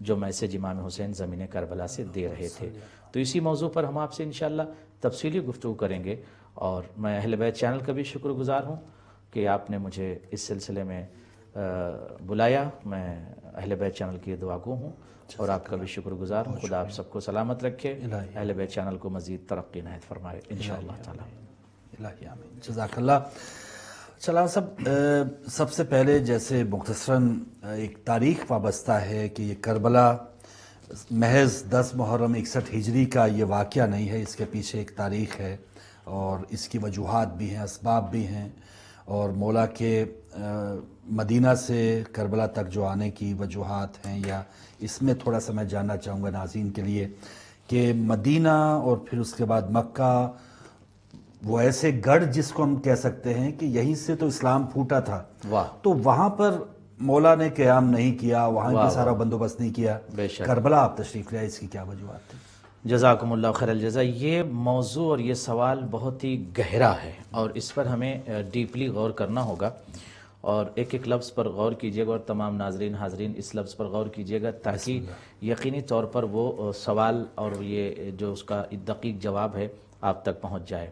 جو میسج امام حسین زمین کربلا سے دے رہے تھے. تو اسی موضوع پر ہم آپ سے انشاءاللہ تفصیلی گفتگو کریں گے. اور میں اہل بیت چینل کا بھی شکر گزار ہوں کہ آپ نے مجھے اس سلسلے میں بلایا. میں اہل بیت چینل کی دعا گو ہوں اور آپ کا بھی شکر گزار ہوں. خدا آپ سب کو سلامت رکھے, اہل بیت چینل کو مزید ترقی عنایت فرمائے انشاءاللہ تعالی. الہی آمین. جزاک اللہ. چلا سب سے پہلے جیسے مختصراً ایک تاریخ وابستہ ہے کہ یہ کربلا محض 10 محرم 61 ہجری کا یہ واقعہ نہیں ہے, اس کے پیچھے ایک تاریخ ہے اور اس کی وجوہات بھی ہیں, اسباب بھی ہیں, اور مولا کے مدینہ سے کربلا تک جو آنے کی وجوہات ہیں, یا اس میں تھوڑا سا میں جاننا چاہوں گا ناظرین کے لیے کہ مدینہ اور پھر اس کے بعد مکہ وہ ایسے گڑھ جس کو ہم کہہ سکتے ہیں کہ یہیں سے تو اسلام پھوٹا تھا, تو وہاں پر مولا نے قیام نہیں کیا, وہاں بھی سارا بندوبست نہیں کیا. کربلا آپ تشریف لائے, اس کی کیا وجوہات تھی؟ جزاکم اللہ خیر الجزا. یہ موضوع اور یہ سوال بہت ہی گہرا ہے اور اس پر ہمیں ڈیپلی غور کرنا ہوگا, اور ایک ایک لفظ پر غور کیجیے گا, اور تمام ناظرین حاضرین اس لفظ پر غور کیجیے گا تاکہ یقینی طور پر وہ سوال اور یہ جو اس کا دقیق جواب ہے آپ تک پہنچ جائے.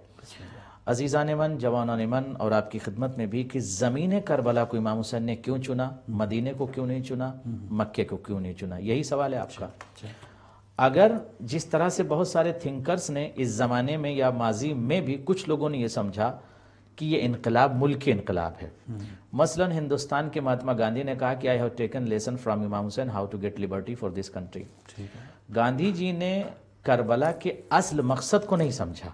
عزیزان من, جوانان من, اور آپ کی خدمت میں بھی کہ زمین کربلا کو امام حسین نے کیوں چنا, مدینے کو کیوں نہیں چنا, مکے کو کیوں نہیں چنا, یہی سوال ہے آپ کا. اگر جس طرح سے بہت سارے تھنکرز نے اس زمانے میں یا ماضی میں بھی کچھ لوگوں نے یہ سمجھا کہ یہ انقلاب ملکی انقلاب ہے. مثلا ہندوستان کے مہاتما گاندھی نے کہا کہ I have taken lesson from Imam Hussain how to get liberty for this country. Gandhi ji نے کربلا کے اصل مقصد کو نہیں سمجھا.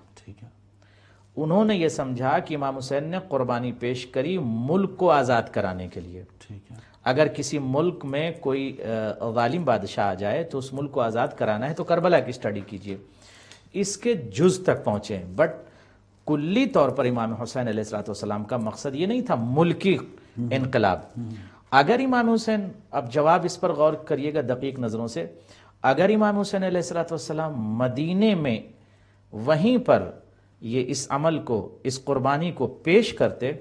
انہوں نے یہ سمجھا کہ امام حسین نے قربانی پیش کری ملک کو آزاد کرانے کے لیے. اگر کسی ملک میں کوئی ظالم بادشاہ آ جائے تو اس ملک کو آزاد کرانا ہے تو کربلا کی اسٹڈی کیجئے, اس کے جز تک پہنچے. بٹ کلی طور پر امام حسین علیہ السلام کا مقصد یہ نہیں تھا ملکی انقلاب. اگر امام حسین, اب جواب اس پر غور کریے گا دقیق نظروں سے, اگر امام حسین علیہ السلام مدینے میں وہیں پر یہ اس عمل کو, اس قربانی کو پیش کرتے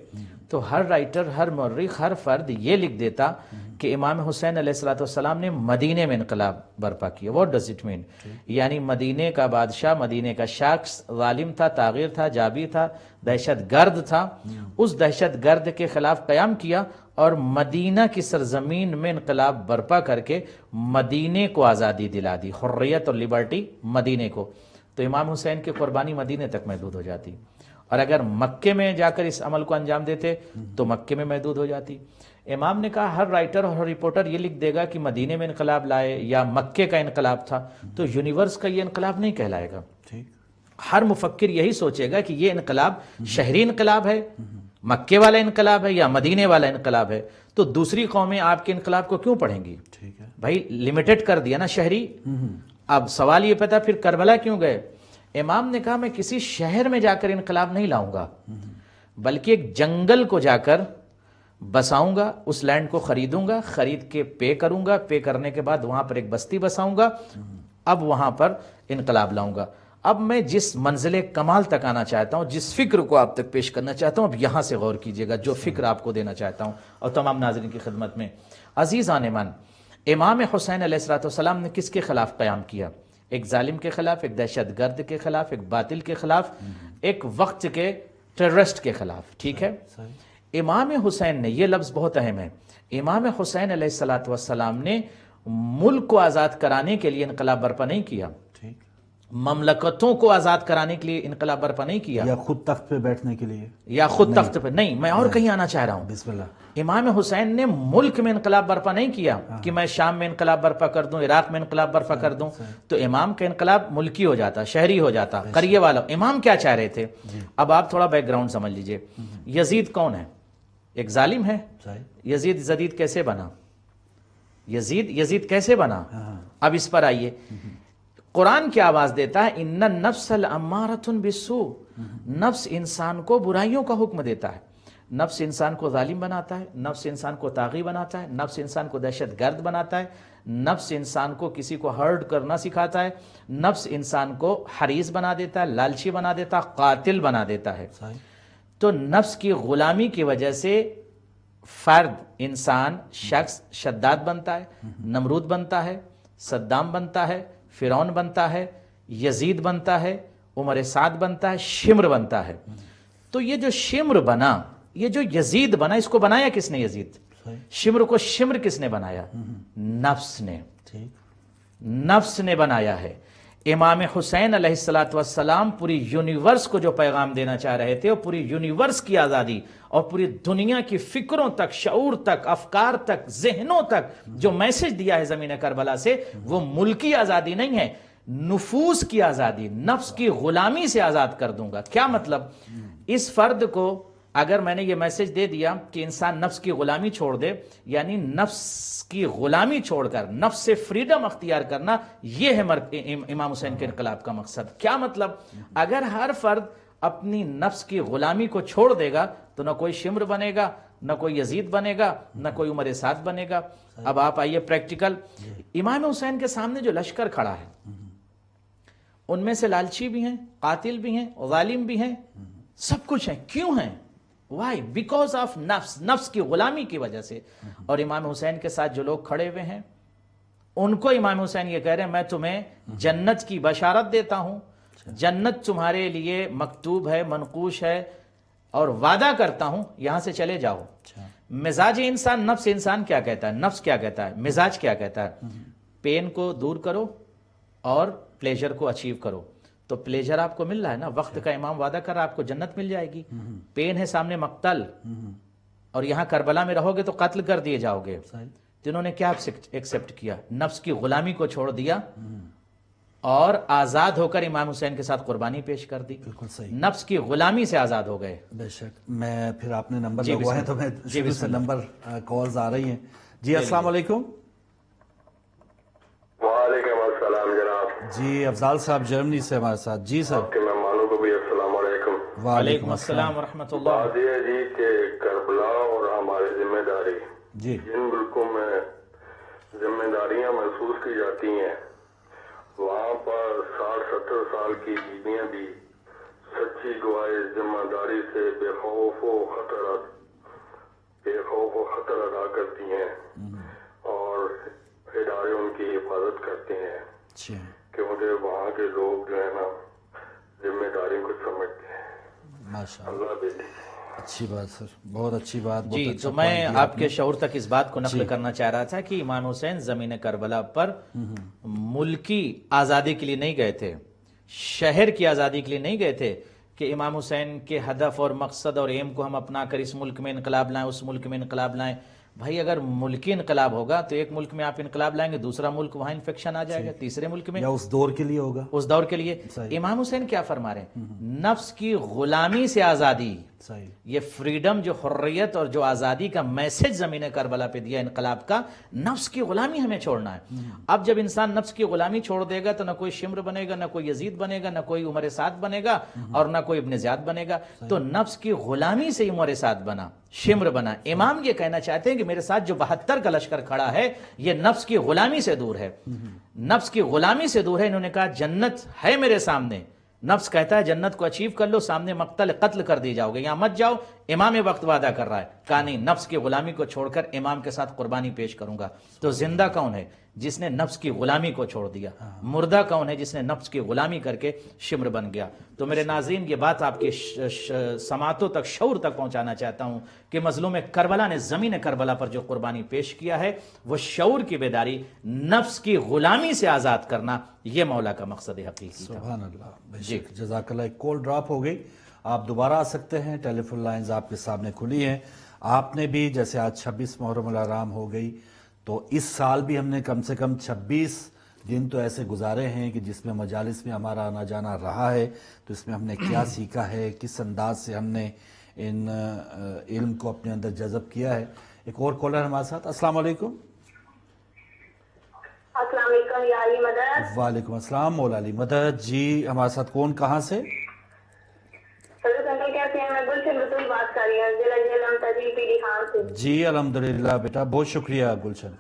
تو ہر رائٹر, ہر مورخ, ہر فرد یہ لکھ دیتا کہ امام حسین علیہ السلام نے مدینے میں انقلاب برپا کیا. What does it mean? یعنی مدینے کا بادشاہ, مدینے کا شخص ظالم تھا, طاغیر تھا, جابر تھا, دہشت گرد تھا, اس دہشت گرد کے خلاف قیام کیا اور مدینہ کی سرزمین میں انقلاب برپا کر کے مدینے کو آزادی دلا دی, حریت اور لبرٹی مدینے کو. تو امام حسین کی قربانی مدینے تک محدود ہو جاتی, اور اگر مکے میں جا کر اس عمل کو انجام دیتے تو مکے میں محدود ہو جاتی. امام نے کہا ہر رائٹر اور ہر رپورٹر یہ لکھ دے گا کہ مدینے میں انقلاب لائے یا مکے کا انقلاب تھا, تو یونیورس کا یہ انقلاب نہیں کہلائے گا. ہر مفکر یہی سوچے گا کہ یہ انقلاب شہری انقلاب ہے, مکے والا انقلاب ہے یا مدینے والا انقلاب ہے. تو دوسری قومیں آپ کے انقلاب کو کیوں پڑھیں گی؟ بھائی لمیٹڈ کر دیا نا شہری. اب سوال یہ پتا پھر کربلا کیوں گئے؟ امام نے کہا میں کسی شہر میں جا کر انقلاب نہیں لاؤں گا, بلکہ ایک جنگل کو جا کر بساؤں گا, اس لینڈ کو خریدوں گا, خرید کے پے کروں گا, پے کرنے کے بعد وہاں پر ایک بستی بساؤں گا, اب وہاں پر انقلاب لاؤں گا. اب میں جس منزل کمال تک آنا چاہتا ہوں, جس فکر کو آپ تک پیش کرنا چاہتا ہوں, اب یہاں سے غور کیجئے گا جو فکر آپ کو دینا چاہتا ہوں. اور تمام ناظرین کی خدمت میں عزیزان من, امام حسین علیہ السلام نے کس کے خلاف قیام کیا؟ ایک ظالم کے خلاف, ایک دہشت گرد کے خلاف, ایک باطل کے خلاف, ایک وقت کے ٹیررسٹ کے خلاف. ٹھیک ہے, امام حسین نے, یہ لفظ بہت اہم ہے, امام حسین علیہ السلام نے ملک کو آزاد کرانے کے لیے انقلاب برپا نہیں کیا, مملکتوں کو آزاد کرانے کے لیے انقلاب برپا نہیں کیا, یا خود تخت پہ بیٹھنے کے لیے, یا خود تخت پہ نہیں. میں اور کہیں آنا چاہ رہا ہوں. بسم اللہ. امام حسین نے ملک میں انقلاب برپا نہیں کیا کہ میں شام میں انقلاب برپا کر دوں, عراق میں انقلاب برپا کر دوں, تو امام کا انقلاب ملکی ہو جاتا, شہری ہو جاتا, قریے والا. امام کیا چاہ رہے تھے؟ اب آپ تھوڑا بیک گراؤنڈ سمجھ لیجئے. یزید کون ہے؟ ایک ظالم ہے. یزید کیسے بنا؟ یزید کیسے بنا؟ اب اس پر آئیے. قرآن کی آواز دیتا ہے ان النفس لامارۃ بالسوء, نفس انسان کو برائیوں کا حکم دیتا ہے. نفس انسان کو ظالم بناتا ہے, نفس انسان کو طاغی بناتا ہے, نفس انسان کو دہشت گرد بناتا ہے, نفس انسان کو کسی کو ہرٹ کرنا سکھاتا ہے, نفس انسان کو حریص بنا دیتا ہے, لالچی بنا دیتا ہے, قاتل بنا دیتا ہے. تو نفس کی غلامی کی وجہ سے فرد, انسان, شخص شداد بنتا ہے, نمرود بنتا ہے, صدام بنتا ہے، فرعون بنتا ہے، یزید بنتا ہے، عمر سعد بنتا ہے، شمر بنتا ہے۔ تو یہ جو شمر بنا، یہ جو یزید بنا، اس کو بنایا کس نے؟ یزید۔ شمر کو شمر کس نے بنایا؟ نفس نے، نفس نے بنایا ہے۔ امام حسین علیہ السلام پوری یونیورس کو جو پیغام دینا چاہ رہے تھے، اور پوری یونیورس کی آزادی اور پوری دنیا کی فکروں تک، شعور تک، افکار تک، ذہنوں تک جو میسج دیا ہے زمین کربلا سے، وہ ملکی آزادی نہیں ہے، نفوس کی آزادی، نفس کی غلامی سے آزاد کر دوں گا۔ کیا مطلب؟ اس فرد کو اگر میں نے یہ میسج دے دیا کہ انسان نفس کی غلامی چھوڑ دے، یعنی نفس کی غلامی چھوڑ کر نفس سے فریڈم اختیار کرنا، یہ ہے امام حسین کے انقلاب کا مقصد۔ کیا مطلب؟ اگر ہر فرد اپنی نفس کی غلامی کو چھوڑ دے گا تو نہ کوئی شمر بنے گا، نہ کوئی یزید بنے گا، نہ کوئی عمر سعد بنے گا۔ اب آپ آئیے پریکٹیکل، امام حسین کے سامنے جو لشکر کھڑا ہے، ان میں سے لالچی بھی ہیں، قاتل بھی ہیں، ظالم بھی ہیں، سب کچھ ہیں۔ کیوں ہیں؟ وائی؟ بیکاز آف نفس، نفس کی غلامی کی وجہ سے۔ اور امام حسین کے ساتھ جو لوگ کھڑے ہوئے ہیں، ان کو امام حسین یہ کہہ رہے ہیں میں تمہیں جنت کی بشارت دیتا ہوں، جنت تمہارے لیے مکتوب ہے، منقوش ہے، اور وعدہ کرتا ہوں یہاں سے چلے جاؤ۔ مزاج انسان، نفس انسان کیا کہتا ہے؟ نفس کیا کہتا ہے؟ مزاج کیا کہتا ہے؟ پین کو دور کرو اور پلیجر کو اچیو کرو۔ تو پلیجر آپ کو مل رہا ہے نا، وقت کا امام وعدہ کر رہا ہے آپ کو جنت مل جائے گی۔ پین ہے سامنے مقتل، اور یہاں کربلا میں رہو گے تو قتل کر دیے جاؤ گے۔ تو انہوں نے کیا ایکسپٹ کیا؟ نفس کی غلامی کو چھوڑ دیا اور آزاد ہو کر امام حسین کے ساتھ قربانی پیش کر دی۔ بالکل صحیح، نفس کی غلامی سے آزاد ہو گئے۔ بے شک۔ میں پھر آپ نے نمبر لگوا ہے تو میں شروع سے نمبر کالز آ رہی ہیں۔ جی السلام علیکم۔ وعلیکم السلام جناب۔ جی افضال صاحب جرمنی سے ہمارے ساتھ۔ جی سر۔ آپ کے مہمانوں کو بھی السلام علیکم۔ وعلیکم السلام ورحمۃ اللہ۔ بات یہ ہے جی کہ کربلا اور ہماری ذمہ داری، جی جن ملکوں میں ذمہ داریاں محسوس کی جاتی ہیں، وہاں پر 60-70 سال کی بیویاں بھی سچی گواہی ذمہ داری سے بے خوف و خطر ادا کرتی ہیں، اور ادارے ان کی حفاظت کرتے ہیں اچھا، کہ مجھے وہاں کے لوگ جو ہے نا ذمہ داری کو سمجھتے ہیں۔ ماشاء اللہ، اللہ بھیجے۔ اچھی بات سر، بہت اچھی بات۔ جی بہت اچھا تو میں point دیا آپ کے شعور تک اس بات کو نقل کرنا چاہ رہا تھا کہ امام حسین زمین کربلا پر ملکی آزادی کے لیے نہیں گئے تھے، شہر کی آزادی کے لیے نہیں گئے تھے کہ امام حسین کے ہدف اور مقصد اور ایم کو ہم اپنا کر اس ملک میں انقلاب لائیں، اس ملک میں انقلاب لائیں۔ بھائی اگر ملکی انقلاب ہوگا تو ایک ملک میں آپ انقلاب لائیں گے، دوسرا ملک وہاں انفیکشن آ جائے گا، تیسرے ملک میں، یا اس دور کے لیے ہوگا، اس دور کے لیے۔ امام حسین کیا فرما رہے ہیں؟ نفس کی غلامی سے آزادی، صحیح، یہ فریڈم، جو حریت اور جو آزادی کا میسج زمین کربلا پہ دیا انقلاب کا، نفس کی غلامی ہمیں چھوڑنا ہے۔ اب جب انسان نفس کی غلامی چھوڑ دے گا تو نہ کوئی شمر بنے گا، نہ کوئی یزید بنے گا، نہ کوئی عمر سعد بنے گا، اور نہ کوئی ابن زیاد بنے گا۔ تو نفس کی غلامی سے عمر سعد بنا، شمر بنا۔ امام یہ کہنا چاہتے ہیں کہ میرے ساتھ جو 72 کا لشکر کھڑا ہے یہ نفس کی غلامی سے دور ہے، نفس کی غلامی سے دور ہے۔ انہوں نے کہا جنت ہے میرے سامنے، نفس کہتا ہے جنت کو اچیو کر لو، سامنے مقتل قتل کر دی جاؤ گے، یہاں مت جاؤ۔ امام وقت وعدہ کر رہا ہے، کہا نہیں، نفس کی غلامی کو چھوڑ کر امام کے ساتھ قربانی پیش کروں گا۔ تو زندہ کون ہے؟ جس نے نفس کی غلامی کو چھوڑ دیا۔ مردہ کون ہے؟ جس نے نفس کی غلامی کر کے شمر بن گیا۔ تو میرے ناظرین یہ بات آپ کی سماعتوں تک، شعور تک پہنچانا چاہتا ہوں کہ مظلوم کربلا نے زمین کربلا پر جو قربانی پیش کیا ہے، وہ شعور کی بیداری، نفس کی غلامی سے آزاد کرنا، یہ مولا کا مقصد حقیقی تھا۔ سبحان اللہ، بے شک، جزاک اللہ۔ ایک کال ڈراپ ہو گئی، آپ دوبارہ آ سکتے ہیں، ٹیلی فون لائنز آپ کے سامنے کھلی ہیں۔ آپ نے بھی جیسے آج 26 محرم الحرام ہو گئی، تو اس سال بھی ہم نے کم سے کم 26 دن تو ایسے گزارے ہیں کہ جس میں مجالس میں ہمارا آنا جانا رہا ہے۔ تو اس میں ہم نے کیا سیکھا ہے، کس انداز سے ہم نے ان علم کو اپنے اندر جذب کیا ہے۔ ایک اور کالر ہمارے ساتھ۔ السلام علیکم۔ السلام علیکم یا علی مدد۔ وعلیکم السلام مولا علی مدد۔ جی ہمارے ساتھ کون، کہاں سے؟ حضرت انکل کیسے ہیں؟ میں گلشن رسول بات کر رہی ہوں، ضلع جہلم تحصیل پی ڈی خان سے۔ جی الحمدللہ بیٹا، بہت شکریہ گلشن۔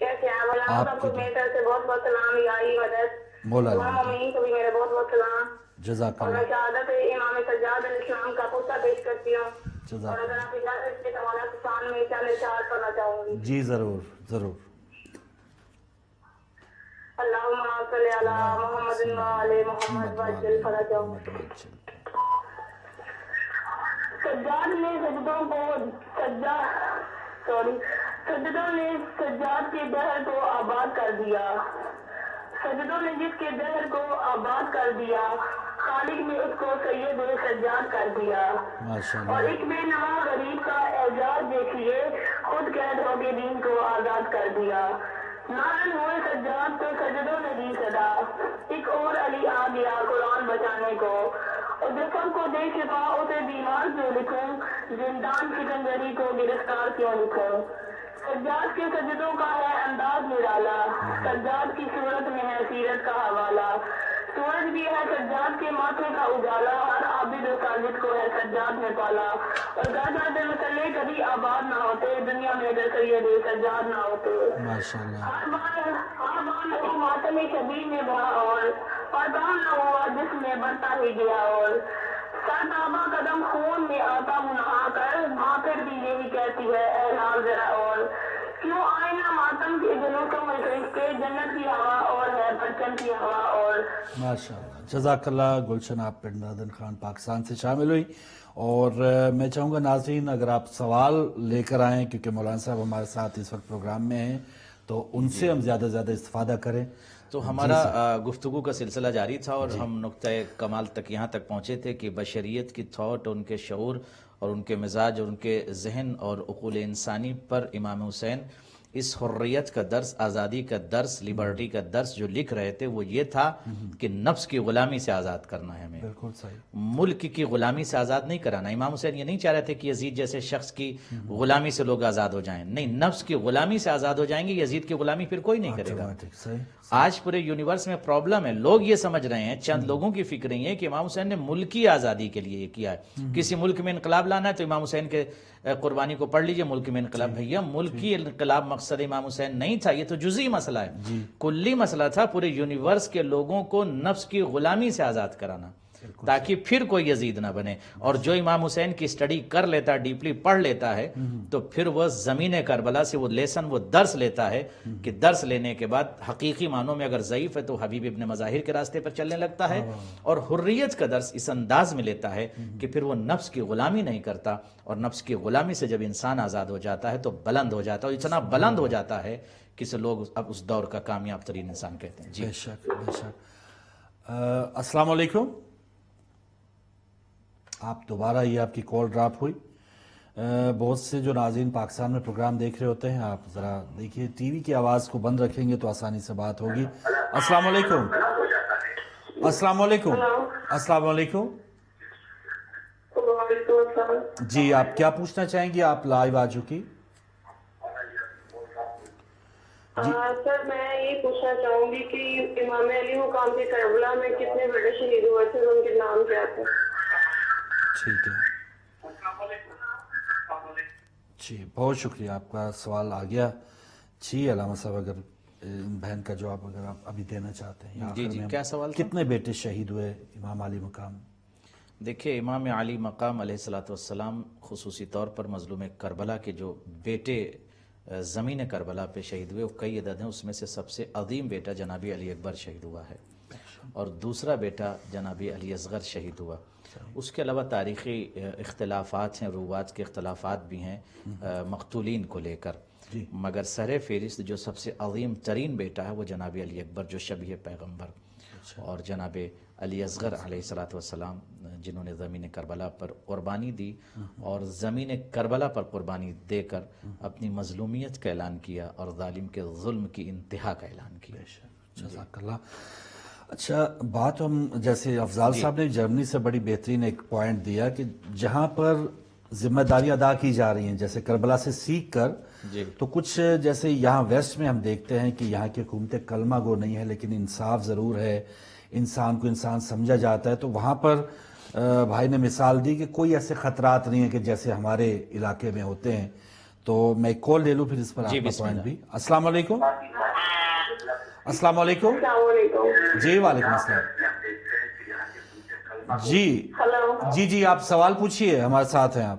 کیسے ہیں مولانا؟ آپ سب کو میری طرف سے بہت بہت سلام یا علی مدد۔ مولا علی تمام مدد، مومنین کو بھی میرے بہت بہت سلام۔ جزاک اور میں اللہ، شہادت امام سجاد علیہ السلام کا پوسٹا پیش کرتی ہوں، جزاک اور اگر اللہ۔ آپ اجازت دیں تو مولانا کے سامنے چند اشعار پڑھنا چاہوں گی۔ جی ضرور ضرور۔ اعوذ باللہ من الشیطان الرجیم، بسم اللہ الرحمن الرحیم، الحمد للہ رب العالمین، والصلاۃ والسلام علی سیدنا محمد وعلی آلہ وصحبہ اجمعین۔ اللهم صل على محمد وعلى محمد وعجل فرجهم. سجاد نے سجدوں نے سجاد کے دہر کو آباد کر دیا. سجدوں نے جس کے دہر کو آباد کر دیا، خالق نے اس کو سید سجاد کر دیا. اور ایک بے نوا غریب کا اعزاز دیکھیے، خود قید ہو کے دین کو آزاد کر دیا. نارن ہوئے سجاد کو سجدوں نے دی صدا، ایک اور علی آ گیا قرآن بچانے کو. اور جو سب کو دے شفا اسے بیمار کیوں لکھوں، زندان سکندری کو گرفتار کیوں لکھوں. سجاد کے سجدوں کا ہے انداز نرالا، سجاد کی صورت میں ہے سیرت کا حوالہ. سورج بھی ہے سجاد کے ماتھے کا اجالا، ہر عابد و ساجد کو ہے سجاد نے پالا. اور گھر گھر مسلح کبھی آباد نہ ہوتے، دنیا میں اگر سید سجاد نہ ہوتے. ہر بار نہیں ماتم شبیر میں بڑا اور کام نہ ہوا جس میں بڑھتا ہی گیا. اور سر تابا قدم خون میں آتا ہوں نہا کر، ماں پھر بھی یہی کہتی ہے اے لال ذرا اور. کیوں آئے نہ ماتم کے جلوسوں میں کے جنت کی ہوا اور ہے پرچم کی ہوا اور. ماشاء اللہ، جزاک اللہ. گلشن آپ پنڈ نادن خان پاکستان سے شامل ہوئی. اور میں چاہوں گا ناظرین اگر آپ سوال لے کر آئیں، کیونکہ مولانا صاحب ہمارے ساتھ اس وقت پروگرام میں ہیں، تو ان سے ہم زیادہ سے زیادہ استفادہ کریں. تو ہمارا گفتگو کا سلسلہ جاری تھا اور ہم نقطہ کمال تک یہاں تک پہنچے تھے کہ بشریت کی تھاٹ، ان کے شعور اور ان کے مزاج اور ان کے ذہن اور عقول انسانی پر امام حسین اس حریت کا درس، آزادی کا درس، لبرٹی کا درس جو لکھ رہے تھے وہ یہ تھا کہ نفس کی غلامی سے آزاد کرنا ہے ہمیں. بالکل صحیح. ملک کی غلامی سے آزاد نہیں کرانا. امام حسین یہ نہیں چاہ رہے تھے کہ یزید جیسے شخص کی غلامی سے لوگ آزاد ہو جائیں. نہیں، نفس کی غلامی سے آزاد ہو جائیں گے. یزید کی غلامی پھر کوئی نہیں کرے گا. آج پورے یونیورس میں پرابلم ہے. لوگ یہ سمجھ رہے ہیں، چند لوگوں کی فکر یہ ہے کہ امام حسین نے ملکی آزادی کے لیے یہ کیا ہے. کسی ملک میں انقلاب لانا ہے تو امام حسین کے قربانی کو پڑھ لیجئے، ملک میں انقلاب. بھیا ملکی انقلاب مقصد امام حسین نہیں تھا، یہ تو جزئی مسئلہ ہے. کلی مسئلہ تھا پورے یونیورس کے لوگوں کو نفس کی غلامی سے آزاد کرانا، تاکہ پھر کوئی یزید نہ بنے. اور جو امام حسین کی سٹڈی کر لیتا ہے، ڈیپلی پڑھ لیتا ہے، تو پھر وہ زمین کربلا سے وہ لیسن، وہ درس لیتا ہے کہ درس لینے کے بعد حقیقی معنوں میں اگر ضعیف ہے تو حبیب ابن مظاہر کے راستے پر چلنے لگتا ہے، اور حریت کا درس اس انداز میں لیتا ہے کہ پھر وہ نفس کی غلامی نہیں کرتا. اور نفس کی غلامی سے جب انسان آزاد ہو جاتا ہے تو بلند ہو جاتا ہے، اور اتنا بلند ہو جاتا ہے کہ اسے لوگ اب اس دور کا کامیاب ترین انسان کہتے ہیں. بے شک بے شک. السلام علیکم. آپ دوبارہ یہ آپ کی کال ڈراپ ہوئی. بہت سے جو ناظرین پاکستان میں پروگرام دیکھ رہے ہوتے ہیں، آپ ذرا دیکھیے ٹی وی کی آواز کو بند رکھیں گے تو آسانی سے بات ہوگی. السلام علیکم. السلام علیکم. السلام علیکم. جی آپ کیا پوچھنا چاہیں گی؟ آپ لائیو آ چکی. سر میں یہ پوچھنا چاہوں گی کہ امام علی مقام کے کربلا میں کتنے بڑے شہید ہوئے تھے، ان کے نام کیا تھے؟ ٹھیک ہے جی، بہت شکریہ. آپ کا سوال آ گیا. جی علامہ صاحب اگر بہن کا جواب اگر آپ ابھی دینا چاہتے ہیں. جی جی، کیا سوال تھا؟ کتنے بیٹے شہید ہوئے امام علی مقام؟ دیکھیے امام علی مقام علیہ السلام خصوصی طور پر مظلوم کربلا کے جو بیٹے زمین کربلا پہ شہید ہوئے وہ کئی عدد ہیں. اس میں سے سب سے عظیم بیٹا جناب علی اکبر شہید ہوا ہے، اور دوسرا بیٹا جناب علی اصغر شہید ہوا. اس کے علاوہ تاریخی اختلافات ہیں، روات کے اختلافات بھی ہیں مقتولین کو لے کر، مگر سر فہرست جو سب سے عظیم ترین بیٹا ہے وہ جناب علی اکبر جو شبیہ پیغمبر، اور جناب علی اصغر علیہ السلام جنہوں نے زمین کربلا پر قربانی دی، اور زمین کربلا پر قربانی دے کر اپنی مظلومیت کا اعلان کیا اور ظالم کے ظلم کی انتہا کا اعلان کیا. جزاک اللہ. اچھا بات ہم جیسے افضال صاحب نے جرمنی سے بڑی بہترین ایک پوائنٹ دیا کہ جہاں پر ذمہ داری ادا کی جا رہی ہیں جیسے کربلا سے سیکھ کر، تو کچھ جیسے یہاں ویسٹ میں ہم دیکھتے ہیں کہ یہاں کی حکومت کلمہ گو نہیں ہے لیکن انصاف ضرور ہے، انسان کو انسان سمجھا جاتا ہے. تو وہاں پر بھائی نے مثال دی کہ کوئی ایسے خطرات نہیں ہیں کہ جیسے ہمارے علاقے میں ہوتے ہیں. تو میں ایک کال لے لوں پھر اس پر آپ کا پوائنٹ بھی. السلام علیکم. السلام علیکم. جی وعلیکم السلام. جی جی جی آپ سوال پوچھیے، ہمارے ساتھ ہیں آپ.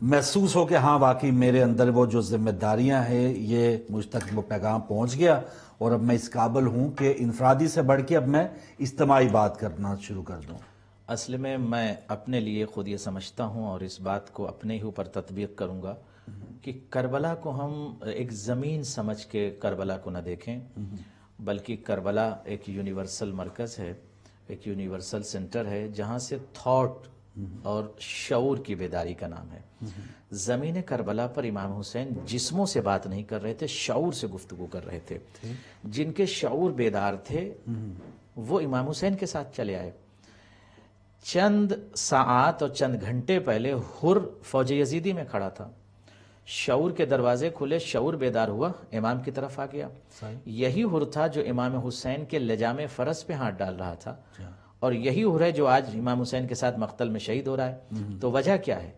محسوس ہو کہ ہاں واقعی میرے اندر وہ جو ذمہ داریاں ہیں یہ مجھ تک وہ پیغام پہنچ گیا اور اب میں اس قابل ہوں کہ انفرادی سے بڑھ کے اب میں اجتماعی بات کرنا شروع کر دوں؟ اصل میں اپنے لیے خود یہ سمجھتا ہوں اور اس بات کو اپنے ہی اوپر تطبیق کروں گا کہ کربلا کو ہم ایک زمین سمجھ کے کربلا کو نہ دیکھیں، بلکہ کربلا ایک یونیورسل مرکز ہے، ایک یونیورسل سینٹر ہے جہاں سے تھاٹ اور شعور کی بیداری کا نام ہے۔ زمین کربلا پر امام حسین جسموں سے بات نہیں کر رہے تھے، شعور سے گفتگو کر رہے تھے۔ جن کے شعور بیدار تھے وہ امام حسین کے ساتھ چلے آئے۔ چند ساعات اور چند گھنٹے پہلے حر فوج یزیدی میں کھڑا تھا، شعور کے دروازے کھلے، شعور بیدار ہوا، امام کی طرف آ گیا۔ یہی حر تھا جو امام حسین کے لجام فرس پہ ہاتھ ڈال رہا تھا، اور یہی حر ہے جو آج امام حسین کے ساتھ مقتل میں شہید ہو رہا ہے۔ تو وجہ کیا ہے؟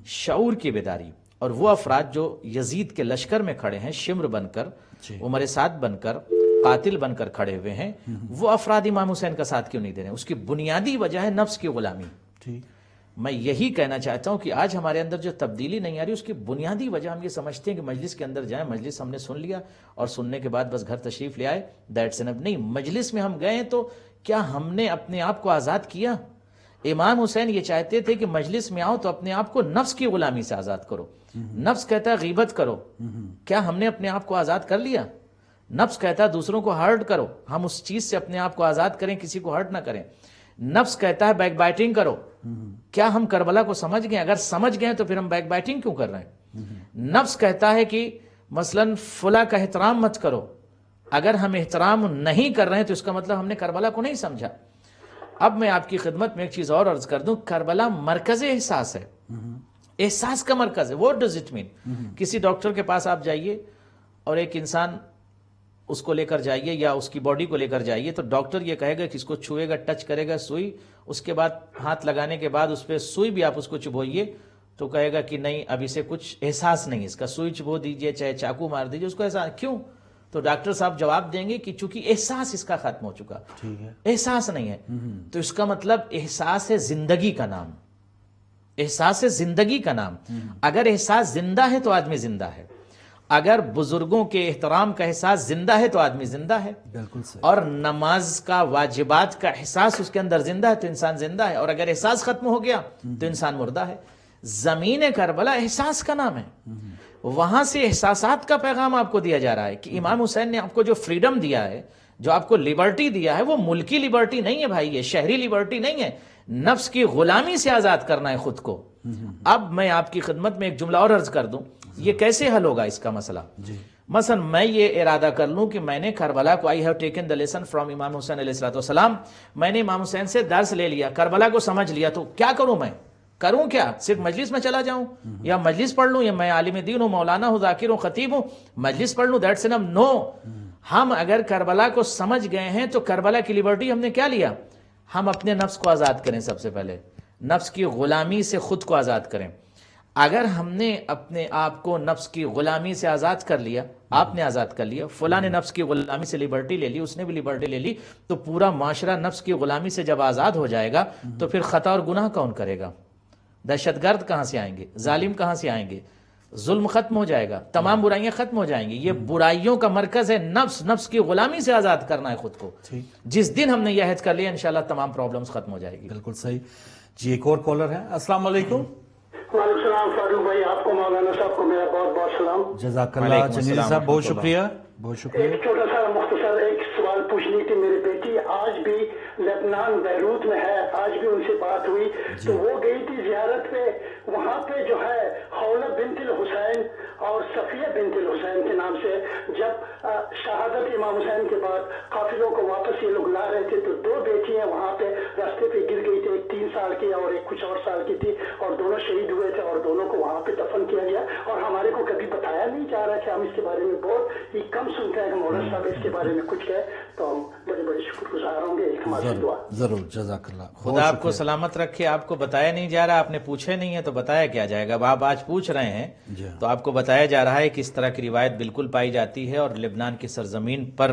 شعور کی بیداری۔ اور وہ افراد جو یزید کے لشکر میں کھڑے ہیں، شمر بن کر، عمر سعد بن کر، قاتل بن کر کھڑے ہوئے ہیں، وہ افراد امام حسین کا ساتھ کیوں نہیں دے رہے ہیں؟ اس کی بنیادی وجہ ہے نفس کی غلامی۔ میں یہی کہنا چاہتا ہوں کہ آج ہمارے اندر جو تبدیلی نہیں آ رہی، اس کی بنیادی وجہ ہم یہ سمجھتے ہیں کہ مجلس کے اندر جائیں، مجلس ہم نے سن لیا اور سننے کے بعد بس گھر تشریف لے آئے، دیٹس انف۔ نہیں، مجلس میں ہم گئے تو کیا ہم نے اپنے آپ کو آزاد کیا؟ امام حسین یہ چاہتے تھے کہ مجلس میں آؤ تو اپنے آپ کو نفس کی غلامی سے آزاد کرو۔ نفس کہتا ہے غیبت کرو، کیا ہم نے اپنے آپ کو آزاد کر لیا؟ نفس کہتا ہے دوسروں کو ہرٹ کرو، ہم اس چیز سے اپنے آپ کو آزاد کریں، کسی کو ہرٹ نہ کریں۔ نفس کہتا ہے بیک بائٹنگ کرو، کیا ہم کربلا کو سمجھ گئے؟ اگر سمجھ گئے تو پھر ہم بیک بائٹنگ کیوں کر رہے ہیں؟ نفس کہتا ہے کہ مثلا فلاں کا احترام مت کرو، اگر ہم احترام نہیں کر رہے ہیں تو اس کا مطلب ہم نے کربلا کو نہیں سمجھا۔ اب میں آپ کی خدمت میں ایک چیز اور عرض کر دوں، کربلا مرکز احساس ہے، احساس کا مرکز ہے۔ What does it mean? کسی ڈاکٹر کے پاس آپ جائیے اور ایک انسان اس کو لے کر جائیے یا اس کی باڈی کو لے کر جائیے تو ڈاکٹر یہ کہے گا کہ اس کو چھوئے گا، ٹچ کرے گا سوئی، اس کے بعد ہاتھ لگانے کے بعد اس پہ سوئی بھی آپ اس کو چبھوئیے تو کہے گا کہ نہیں اب اسے کچھ احساس نہیں، اس کا سوئی چبھو دیجئے چاہے چاقو مار دیجئے، اس کو احساس کیوں؟ تو ڈاکٹر صاحب جواب دیں گے کہ چونکہ احساس اس کا ختم ہو چکا، احساس نہیں ہے۔ تو اس کا مطلب احساس ہے زندگی کا نام، احساس ہے زندگی کا نام۔ اگر احساس زندہ ہے تو آدمی زندہ ہے، اگر بزرگوں کے احترام کا احساس زندہ ہے تو آدمی زندہ ہے، بالکل صحیح۔ اور نماز کا واجبات کا احساس اس کے اندر زندہ ہے تو انسان زندہ ہے، اور اگر احساس ختم ہو گیا تو انسان مردہ ہے۔ زمین کربلا احساس کا نام ہے، وہاں سے احساسات کا پیغام آپ کو دیا جا رہا ہے کہ امام حسین نے آپ کو جو فریڈم دیا ہے، جو آپ کو لبرٹی دیا ہے، وہ ملکی لبرٹی نہیں ہے بھائی، یہ شہری لبرٹی نہیں ہے، نفس کی غلامی سے آزاد کرنا ہے خود کو۔ اب میں آپ کی خدمت میں ایک جملہ اور عرض کر دوں، یہ کیسے حل ہوگا اس کا مسئلہ؟ مثلا میں یہ ارادہ کر لوں کہ میں نے کربلا کو I have taken the lesson from امام حسین علیہ السلام، میں نے امام حسین سے درس لے لیا، کربلا کو سمجھ لیا، تو کیا کروں؟ میں کروں کیا؟ صرف مجلس میں چلا جاؤں یا مجلس پڑھ لوں، یا میں عالم دین ہوں، مولانا ہوں، ذاکر ہوں، خطیب ہوں، مجلس پڑھ لوں، دیٹس انف؟ نو، ہم اگر کربلا کو سمجھ گئے ہیں تو کربلا کی لبرٹی ہم نے کیا لیا؟ ہم اپنے نفس کو آزاد کریں، سب سے پہلے نفس کی غلامی سے خود کو آزاد کریں۔ اگر ہم نے اپنے آپ کو نفس کی غلامی سے آزاد کر لیا، آپ نے آزاد کر لیا، فلاں نے نفس کی غلامی سے لبرٹی لے لی، اس نے بھی لبرٹی لے لی، تو پورا معاشرہ نفس کی غلامی سے جب آزاد ہو جائے گا تو پھر خطا اور گناہ کون کرے گا؟ دہشت گرد کہاں سے آئیں گے؟ ظالم کہاں سے آئیں گے؟ ظلم ختم ہو جائے گا، تمام برائیاں ختم ہو جائیں گی۔ یہ برائیوں کا مرکز ہے نفس، نفس کی غلامی سے آزاد کرنا ہے خود کو۔ جس دن ہم نے یہ عہد کر لیا انشاءاللہ تمام پرابلمز ختم ہو جائے گی۔ بالکل صحیح جی۔ ایک اور کالر ہے، السلام علیکم۔ وعلیکم السلام فاروق بھائی، آپ کو مولانا صاحب کو میرا بہت بہت سلام۔ جزاک اللہ جمیل صاحب، بہت شکریہ، بہت شکریہ۔ ایک چھوٹا سا مختصر ایک سوال پوچھنی تھی، میری بیٹی آج بھی لبنان بیروت میں ہے، آج بھی ان سے بات ہوئی تو وہ گئی تھی زیارت پہ، وہاں پہ جو ہے خولہ بنت الحسین اور صفیہ بنت الحسین کے نام سے جب شہادت امام حسین کے بعد قافلوں کو واپس یہ لوگ لا رہے تھے تو دو بیٹیاں وہاں پہ راستے پہ گر گئی تھی، ایک 3 سال کی اور ایک کچھ اور سال کی تھی، اور دونوں شہید ہوئے تھے اور دونوں کو وہاں پہ دفن کیا گیا، اور ہمارے کو کبھی بتایا نہیں جا رہا کہ ہم اس کے بارے میں بہت ہی کم سنتے ہیں کہ مولانا صاحب اس کے بارے میں کچھ کہے، تو ہم بڑے بڑے شکر گزار ہوں گے، ایک ہماری دعا۔ ضرور، جزاک اللہ، خدا آپ کو سلامت رکھے۔ آپ کو بتایا نہیں جا رہا، آپ نے پوچھے نہیں ہے تو بتایا کیا جائے گا؟ اب آپ آج پوچھ رہے ہیں تو آپ کو بتایا جا رہا ہے کہ اس طرح کی روایت بالکل پائی جاتی ہے، اور لبنان کی سرزمین پر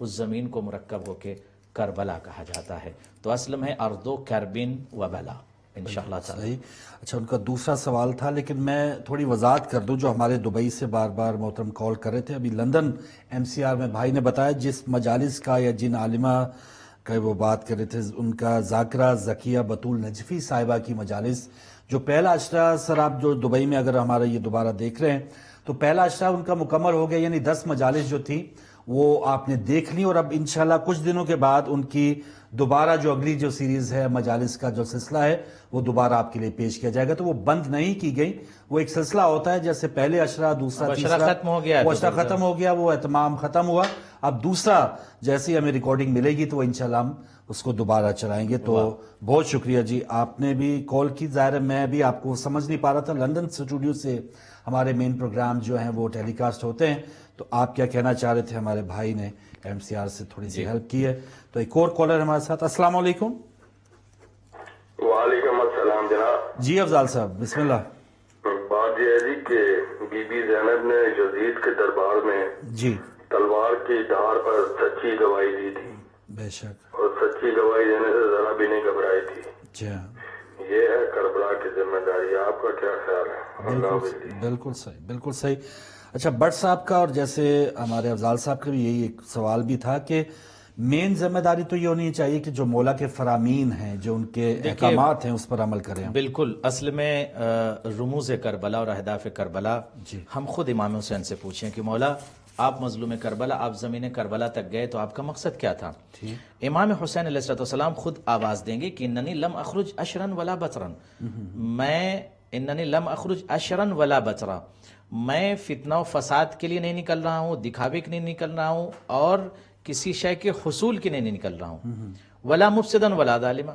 اس زمین کو مرکب ہو کے کربلا کہا جاتا ہے. تو اصل میں اردو کربن و بلا انشاءاللہ تعالی. صحیح. اچھا، ان کا دوسرا سوال تھا، لیکن میں تھوڑی وضاحت کر دوں. جو ہمارے دبئی سے بار بار محترم کال کر رہے تھے، ابھی لندن MCR میں بھائی نے بتایا جس مجالس کا یا جن عالمہ کا وہ بات کر رہے تھے، ان کا ذاکرہ ذکیہ بطول نجفی صاحبہ کی مجالس جو پہلا اشرہ، سر آپ جو دبئی میں اگر ہمارا یہ دوبارہ دیکھ رہے ہیں تو پہلا اشرہ ان کا مکمل ہو گیا، یعنی 10 مجالس جو تھی وہ آپ نے دیکھ لی، اور اب انشاءاللہ کچھ دنوں کے بعد ان کی دوبارہ جو اگلی جو سیریز ہے مجالس کا جو سلسلہ ہے وہ دوبارہ آپ کے لیے پیش کیا جائے گا. تو وہ بند نہیں کی گئی، وہ ایک سلسلہ ہوتا ہے جیسے پہلے اشرہ، دوسرا، تیسرا ختم ہو گیا، وہ اشرہ ختم ہو گیا، وہ اہتمام ختم ہوا. اب دوسرا جیسے ہی ہمیں ریکارڈنگ ملے گی تو انشاءاللہ ہم اس کو دوبارہ چلائیں گے. تو بہت شکریہ جی، آپ نے بھی کال کی. ظاہر ہے میں بھی آپ کو سمجھ نہیں پا رہا تھا، لندن اسٹوڈیو سے ہمارے مین پروگرام جو ہیں وہ ٹیلی کاسٹ ہوتے ہیں. تو آپ کیا کہنا چاہ رہے تھے؟ ہمارے بھائی نے MCR سے تھوڑی سی ہیلپ کی ہے. تو ایک اور کالر ہمارے ساتھ. السلام علیکم. وعلیکم السلام جناب. جی افضال صاحب بسم اللہ. بات یہ ہے جی کہ بی بی زینب نے یزید کے دربار میں جی تلوار کی دھار پر سچی گواہی دی تھی، بے شک. اور سچی گواہی دینے سے ذرا بھی نہیں گھبرائی تھی. جی ہاں، یہ ہے کربلا کی ذمہ داری. آپ کا کیا خیال ہے؟ بالکل صحیح، بالکل صحیح. اچھا، بٹ صاحب کا اور جیسے ہمارے افضال صاحب کا بھی یہی ایک سوال بھی تھا کہ مین ذمہ داری تو یہ ہونی چاہیے کہ جو مولا کے فرامین ہیں، جو ان کے احکامات ہیں، اس پر عمل کریں. بالکل. اصل میں رموز کربلا اور اہداف کربلا ہم خود امام حسین سے پوچھیں کہ مولا آپ مظلوم کربلا، آپ زمین کربلا تک گئے تو آپ کا مقصد کیا تھا؟ امام حسین علیہ السلام خود آواز دیں گے کہ اننی لم اخرج اشرا ولا بطرا، میں اننی لم اخرج اشرا ولا بطرا، میں فتنہ و فساد کے لیے نہیں نکل رہا ہوں، دکھاوے کے نہیں نکل رہا ہوں، اور کسی شے کے حصول کے نہیں نکل رہا ہوں. ولا مفسدا ولا ظالما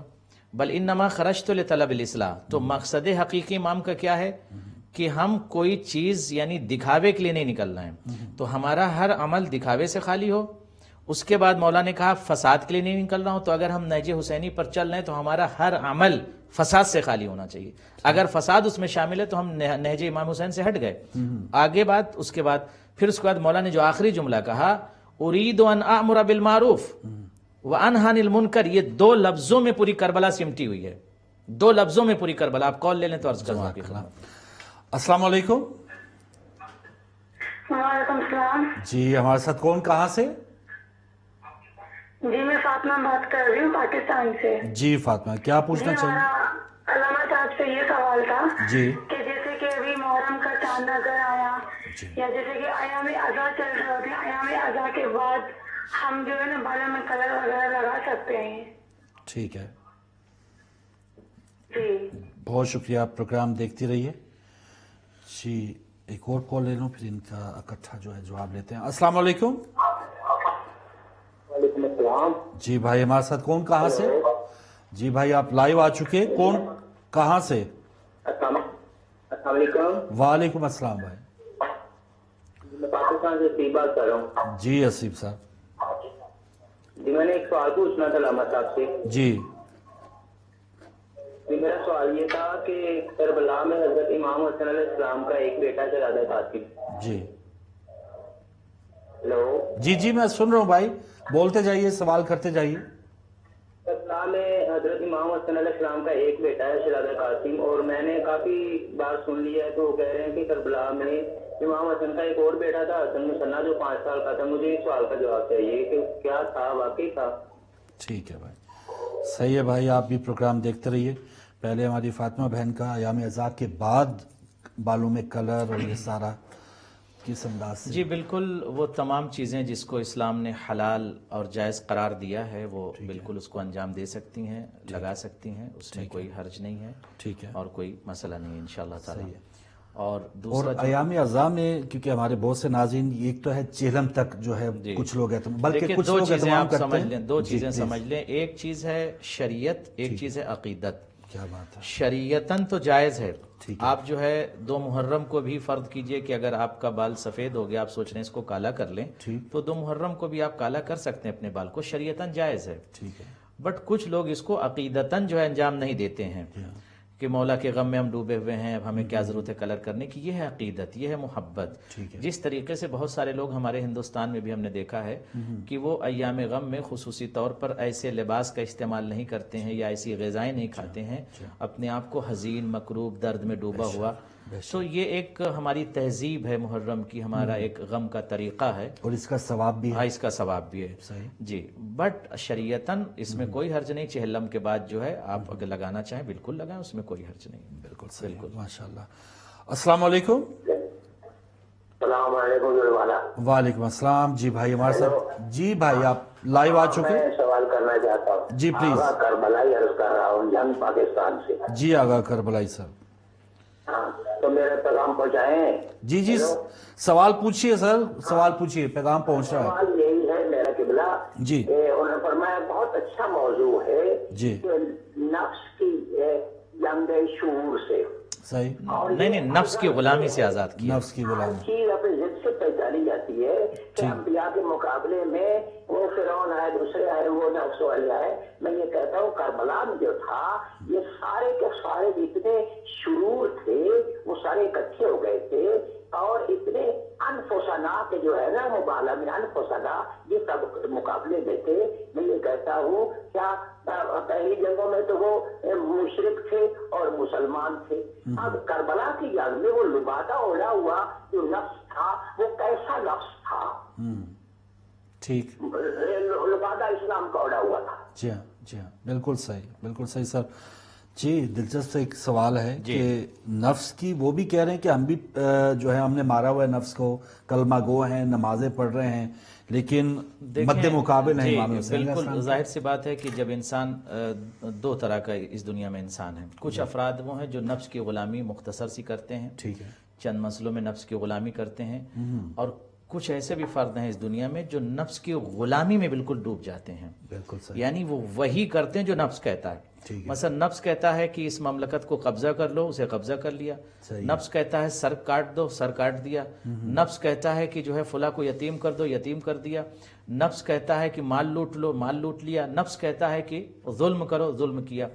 بل انما خرجت لطلب الاصلاح. تو مقصد حقیقی امام کا کیا ہے کہ ہم کوئی چیز یعنی دکھاوے کے لیے نہیں نکل رہے ہیں، تو ہمارا ہر عمل دکھاوے سے خالی ہو. اس کے بعد مولا نے کہا فساد کے لیے نہیں نکل رہا ہوں، تو اگر ہم نہج حسینی پر چل رہے ہیں تو ہمارا ہر عمل فساد سے خالی ہونا چاہیے. اگر فساد اس میں شامل ہے تو ہم نہج امام حسین سے ہٹ گئے. آگے بات اس کے بعد پھر اس کے بعد مولا نے جو آخری جملہ کہا ارید ان اامر بالمعروف وانہی عن المنکر، یہ 2 لفظوں میں پوری کربلا سمٹی ہوئی ہے، 2 لفظوں میں پوری کربلا. آپ کال لے لیں تو عرض کروں آپ کی خدمت. السلام علیکم. وعلیکم السلام. جی ہمارے ساتھ کون، کہاں سے؟ جی میں فاطمہ بات کر رہی ہوں پاکستان سے. جی فاطمہ، کیا پوچھنا چاہیے؟ ہمارا علامہ صاحب سے یہ سوال تھا جی کہ جیسے کہ ابھی محرم کا چاند اگر آیا یا جیسے کہ ایام اضحیٰ چل رہے ہوتے ہیں، ایام اضحیٰ کے بعد ہم جو ہے نا بالوں میں کلر وغیرہ لگا سکتے ہیں؟ ٹھیک ہے، جی بہت شکریہ. آپ پروگرام دیکھتی رہیے. جی ایک اور کال لے لوں پھر ان کا اکٹھا جو ہے جواب لیتے ہیں. السلام علیکم. وعلیکم السلام. جی بھائی ہمارے ساتھ کون، کہاں سے؟ جی بھائی آپ لائیو آ چکے، کون کہاں سے؟ السلام علیکم. وعلیکم السلام بھائی. میں پاکستان سے سی بات کر رہا ہوں. جی اسیب صاحب. جی میں نے ایک سوال پوچھنا تھا علامہ صاحب سے. جی میرا سوال یہ تھا کہ کربلا میں حضرت امام حسین علیہ السلام کا ایک بیٹا شہزادہ قاسم. جی ہلو. جی جی میں سن رہا ہوں بھائی، بولتے جائیے، سوال کرتے جائیے. کربلا میں حضرت امام حسین علیہ السلام کا ایک بیٹا ہے شہزادہ قاسم، اور میں نے کافی بار سن لیا ہے تو وہ کہہ رہے ہیں کہ کربلا میں امام حسین کا ایک اور بیٹا تھا حسن مسنہ جو 5 سال کا تھا. مجھے اس سوال کا جواب چاہیے کہ کیا تھا، واقعی تھا؟ ٹھیک ہے بھائی، صحیح ہے بھائی. آپ بھی پروگرام دیکھتے رہیے. پہلے ہماری فاطمہ بہن کا ایام اضحیٰ کے بعد بالوں میں کلر اور یہ سارا کس انداز سے؟ جی بالکل، وہ تمام چیزیں جس کو اسلام نے حلال اور جائز قرار دیا ہے وہ بالکل اس کو انجام دے سکتی ہیں، لگا سکتی ہیں، اس میں کوئی حرج نہیں ہے. ٹھیک ہے، اور کوئی مسئلہ نہیں ہے انشاءاللہ تعالی. اور اور دوسرا ایام اضحیٰ میں کیونکہ ہمارے بہت سے ناظرین، ایک تو ہے چہلم تک جو ہے کچھ لوگ ہیں، بلکہ کچھ 2 لوگ چیزیں اہتمام آپ کرتے سمجھ ہیں. لیں، 2 چیزیں سمجھ لیں. ایک چیز ہے شریعت، ایک چیز ہے عقیدت. کیا بات ہے. شریعتاً تو جائز ہے. آپ جو ہے 2 محرم کو بھی فرض کیجئے کہ اگر آپ کا بال سفید ہو گیا، آپ سوچ رہے ہیں اس کو کالا کر لیں، تو 2 محرم کو بھی آپ کالا کر سکتے ہیں اپنے بال کو، شریعتاً جائز ہے. ٹھیک ہے. بٹ کچھ لوگ اس کو عقیدتاً جو ہے انجام نہیں دیتے ہیں کہ مولا کے غم میں ہم ڈوبے ہوئے ہیں، اب ہمیں کیا ضرورت ہے کلر کرنے کی. یہ ہے عقیدت، یہ ہے محبت. جس طریقے سے بہت سارے لوگ ہمارے ہندوستان میں بھی ہم نے دیکھا ہے کہ وہ ایام غم میں خصوصی طور پر ایسے لباس کا استعمال نہیں کرتے ہیں یا ایسی غذائیں نہیں کھاتے ہیں، اپنے آپ کو حزین، مکروب، درد میں ڈوبا ہوا. تو یہ ایک ہماری تہذیب ہے محرم کی، ہمارا ایک غم کا طریقہ ہے، اور اس کا ثواب بھی ہے. اس کا ثواب بھی ہے. جی، بٹ شریعتاً اس میں کوئی حرج نہیں. چہلم کے بعد جو ہے آپ اگر لگانا چاہیں بالکل لگائیں، اس میں کوئی حرج نہیں. بالکل صحیح، ماشاء اللہ. السلام علیکم. السلام علیکم. وعلیکم السلام. جی بھائی ہمارے ساتھ. جی بھائی آپ لائیو آ چکے. میں سوال کرنا چاہتا ہوں. جی پلیز. آغا کربلائی عرض کر رہا ہوں، جنگ پاکستان سے. جی آغا کربلائی صاحب. ہاں، تو میرے پیغام پہنچائیں. جی سوال پوچھئے سر، سوال پوچھئے، پیغام پہنچ رہا ہے. سوال یہی ہے میرا قبلہ جی کہ انہوں نے فرمایا بہت اچھا موضوع ہے جی کہ نفس کی جنگ شعور سے. صحیح. نہیں، نفس کی غلامی سے آزاد کیا. نفس کی غلامی. ہر چیز اپنی ضد سے پہچانی جاتی ہے کہ انبیاء کے مقابلے میں وہ فرعون ہے، دوسرے ہے، وہ نفس والا ہے. میں یہ کہتا ہوں کربلا میں جو تھا یہ سارے کے سارے جتنے شرور تھے وہ سارے اکٹھے ہو گئے تھے، اور اتنے انفسنا کے جو ہے نا مبالغہ میں انفسنا یہ سب مقابلے میں تھے. میں یہ کہتا ہوں کیا پہلی جنگوں میں تو وہ مشرک تھے اور مسلمان تھے. اب کربلا کی جنگ میں وہ لبادہ اوڑا ہوا جو نفس تھا وہ کیسا نفس تھا؟ ٹھیک. لبادہ اسلام کا اوڑا ہوا تھا. جی ہاں، بالکل صحیح، بالکل صحیح سر. جی دلچسپ ایک سوال ہے کہ نفس کی، وہ بھی کہہ رہے ہیں کہ ہم بھی جو ہے ہم نے مارا ہوا ہے نفس کو، کلمہ گو ہیں، نمازیں پڑھ رہے ہیں، لیکن مد مقابل ہے امام حسین. بالکل ظاہر سی بات ہے کہ جب انسان دو طرح کا اس دنیا میں انسان ہے. کچھ افراد وہ ہیں جو نفس کی غلامی مختصر سی کرتے ہیں، ٹھیک ہے، چند مسئلوں میں نفس کی غلامی کرتے ہیں، اور کچھ ایسے بھی فرد ہیں اس دنیا میں جو نفس کی غلامی میں بالکل ڈوب جاتے ہیں. بالکل صحیح. یعنی وہ وہی کرتے ہیں جو نفس کہتا ہے. مثلا نفس کہتا ہے کہ اس مملکت کو قبضہ کر لو، اسے قبضہ کر لیا. نفس کہتا ہے سر کاٹ دو، سر کاٹ دیا. نفس کہتا ہے کہ جو ہے فلاں کو یتیم کر دو، یتیم کر دیا. نفس کہتا ہے کہ مال لوٹ لو، مال لوٹ لیا. نفس کہتا ہے کہ ظلم کرو، ظلم کیا.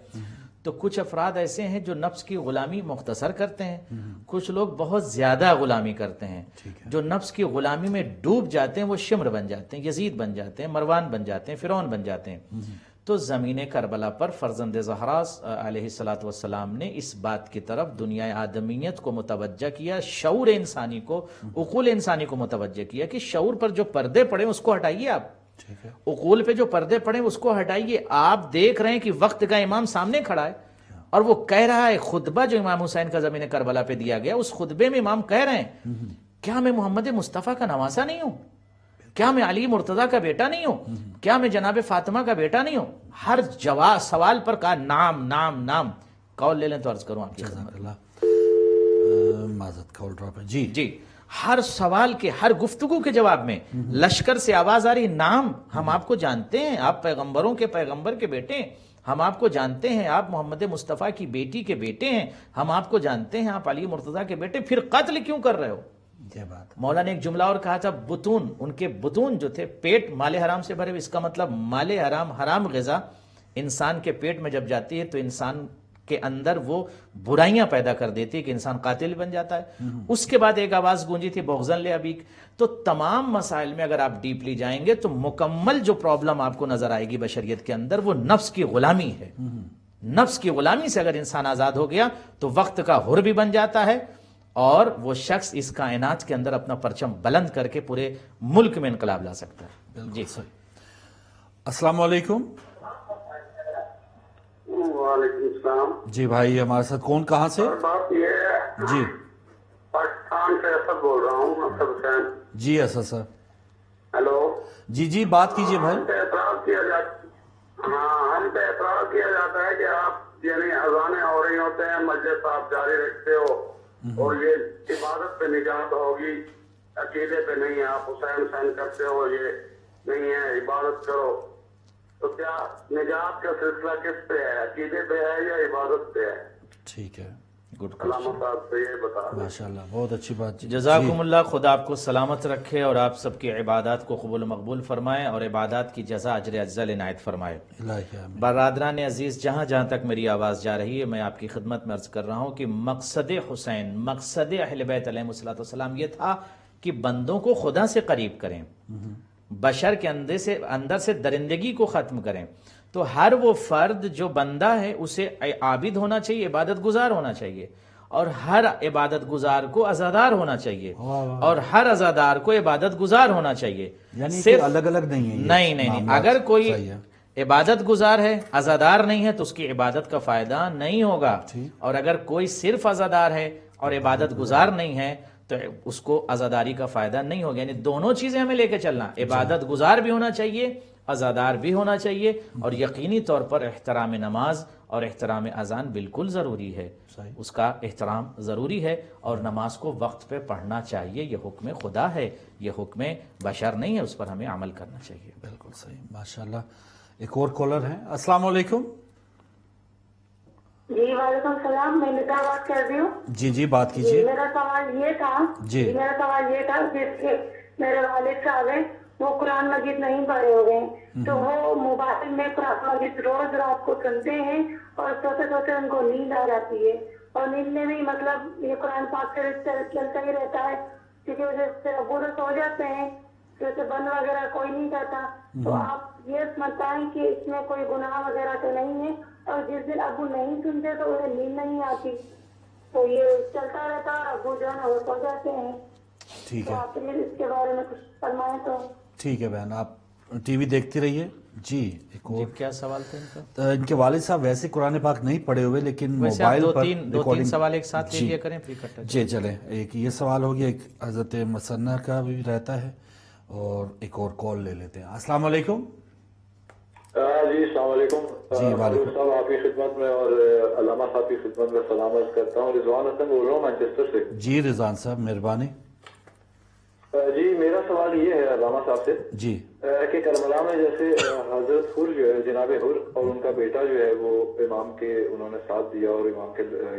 تو کچھ افراد ایسے ہیں جو نفس کی غلامی مختصر کرتے ہیں، کچھ لوگ بہت زیادہ غلامی کرتے ہیں. جو نفس کی غلامی میں ڈوب جاتے ہیں وہ شمر بن جاتے ہیں، یزید بن جاتے ہیں، مروان بن جاتے ہیں، فرعون بن جاتے ہیں. تو زمین کربلا پر فرزند زہرا علیہ الصلوۃ والسلام نے اس بات کی طرف دنیا آدمیت کو متوجہ کیا، شعور انسانی کو، عقول انسانی کو متوجہ کیا کہ شعور پر جو پردے پڑے اس کو ہٹائیے. آپ عقول پہ جو پردے پڑے اس کو ہٹائیے. آپ دیکھ رہے ہیں کہ وقت کا امام سامنے کھڑا ہے اور وہ کہہ رہا ہے، خطبہ جو امام حسین کا زمین کربلا پہ دیا گیا اس خطبے میں امام کہہ رہے ہیں کیا میں محمد مصطفیٰ کا نواسا نہیں ہوں؟ کیا میں علی مرتضیٰ کا بیٹا نہیں ہوں؟ کیا میں جناب فاطمہ کا بیٹا نہیں ہوں؟ ہر جواب سوال پر کہا نام نام نام. کال لے لیں تو عرض کروں آپ کی خدمت. معذرت کال ڈراپ ہے. جی ہر سوال کے، ہر گفتگو کے جواب میں لشکر سے آواز آ رہی، نام ہم آپ کو جانتے ہیں، آپ پیغمبروں کے پیغمبر کے بیٹے ہیں، ہم آپ کو جانتے ہیں، آپ محمد مصطفیٰ کی بیٹی کے بیٹے ہیں، ہم آپ کو جانتے ہیں، آپ علی مرتضیٰ کے بیٹے، پھر قتل کیوں کر رہے ہو؟ مولا نے ایک جملہ اور کہا تھا، بطون، ان کے بطون جو تھے، پیٹ مال حرام سے بھرے. اس کا مطلب مال حرام، حرام غذا انسان کے پیٹ میں جب جاتی ہے تو انسان کے اندر وہ برائیاں پیدا کر دیتی ہے کہ انسان قاتل بن جاتا ہے. اس کے بعد ایک آواز گونجی تھی، بغضن لابیک. تو تمام مسائل میں اگر آپ ڈیپلی جائیں گے تو مکمل جو پرابلم آپ کو نظر آئے گی بشریت کے اندر وہ نفس کی غلامی ہے. نفس کی غلامی سے اگر انسان آزاد ہو گیا تو وقت کا حر بھی بن جاتا ہے، اور وہ شخص اس کائنات کے اندر اپنا پرچم بلند کر کے پورے ملک میں انقلاب لا سکتا ہے. جی السلام علیکم. وعلیکم السلام. جی بھائی ہمارے ساتھ کون، کہاں سے؟ بات یہ ہے، جی پاکستان سے اسد بول رہا ہوں، اسد حسین. جی اسد سر. ہیلو. جی بات کیجیے بھائی. ہم پہ اعتراض کیا جاتا ہے کہ آپ یعنی اذانیں ہو رہی ہوتے ہیں، مجلس آپ جاری رکھتے ہو اور یہ عبادت پہ نجات ہوگی، عقیدے پہ نہیں ہے. آپ حسین کرتے ہو، یہ نہیں ہے، عبادت کرو. تو کیا نجات کا سلسلہ کس پہ ہے، عقیدے پہ ہے یا عبادت پہ ہے؟ ٹھیک ہے. گڈ علامہ صاحب سے یہ بتا دیں. ماشاءاللہ بہت اچھی بات. جزاکم اللہ، خدا آپ کو سلامت رکھے اور آپ سب کی عبادات کو قبول و مقبول فرمائے اور عبادات کی جزا اجر افضل عنایت فرمائے. الہی آمین. برادران عزیز، جہاں جہاں تک میری آواز جا رہی ہے میں آپ کی خدمت میں عرض کر رہا ہوں کہ مقصد حسین، مقصد اہل بیت علیہ الصلوۃ والسلام یہ تھا کہ بندوں کو خدا سے قریب کریں، بشر کے اندر سے درندگی کو ختم کریں. تو ہر وہ فرد جو بندہ ہے اسے عابد ہونا چاہیے، عبادت گزار ہونا چاہیے، اور ہر عبادت گزار کو عزادار ہونا چاہیے، اور ہر عزادار کو عبادت گزار ہونا چاہیے. یعنی صرف الگ الگ نہیں ہے یہ نہیں، معاملات. اگر کوئی صحیح ہے. عبادت گزار ہے عزادار نہیں ہے تو اس کی عبادت کا فائدہ نہیں ہوگا، اور اگر کوئی صرف عزادار ہے اور عبادت گزار نہیں ہے تو اس کو عزاداری کا فائدہ نہیں ہوگا. یعنی دونوں چیزیں ہمیں لے کے چلنا، عبادت گزار بھی ہونا چاہیے، عزادار بھی ہونا چاہیے، اور یقینی طور پر احترام نماز اور احترام اذان بالکل ضروری ہے، اس کا احترام ضروری ہے، اور نماز کو وقت پہ پڑھنا چاہیے. یہ حکم خدا ہے، یہ حکم بشر نہیں ہے، اس پر ہمیں عمل کرنا چاہیے. بالکل صحیح. ماشاءاللہ. ایک اور کالر ہیں. السلام علیکم. جی وعلیکم السلام، میں نکاح بات کر رہی ہوں. جی بات کیجیے. میرا سوال یہ تھا کہ میرے والد صاحب ہیں، وہ قرآن مجید نہیں پڑھے ہوئے ہیں، تو وہ موبائل میں قرآن مجید روز رات کو سنتے ہیں اور سوتے سوتے ان کو نیند آ جاتی ہے، اور نیند میں بھی مطلب یہ قرآن پاک سے چلتا ہی رہتا ہے، کیونکہ اسے ابو تو سو جاتے ہیں تو اسے بند وغیرہ کوئی نہیں کرتا. تو آپ یہ بتائیں کہ اس میں کوئی گناہ وغیرہ تو نہیں ہے، اور جس دن ابو نہیں سنتے تو انہیں نیند نہیں آتی، تو یہ چلتا رہتا ہے اور ابو جو ہے وہ سو جاتے ہیں. ٹھیک تو ہے. آپ پلیز اس کے بارے میں کچھ فرمائیں. تو ٹھیک ہے بہن، آپ ٹی وی دیکھتی رہیے. جی ایک اور کیا سوال تھا ان کا؟ ان کے والد صاحب ویسے قرآن پاک نہیں پڑھے ہوئے لیکن ویسے آپ موبائل پر دو تین سوال ایک ساتھ لے لیا کریں پھر اکٹھا. جی چلیں، ایک یہ سوال ہو گیا، ایک حضرت مسنہ کا بھی رہتا ہے، اور ایک اور کال لے لیتے ہیں. السلام علیکم. جی السلام علیکم. جی وعلیکم. صاحب آپ کی خدمت میں اور علامہ صاحب کی خدمت میں سلام عرض کرتا ہوں. رضوان حسن بول رہا ہوں مانچسٹر سے. جی رضوان صاحب مہربانی. جی میرا سوال یہ ہے علامہ صاحب سے جی کہ کربلا میں جیسے حضرت حر جو ہے، جناب حر اور ان کا بیٹا جو ہے وہ امام کے انہوں نے ساتھ دیا اور امام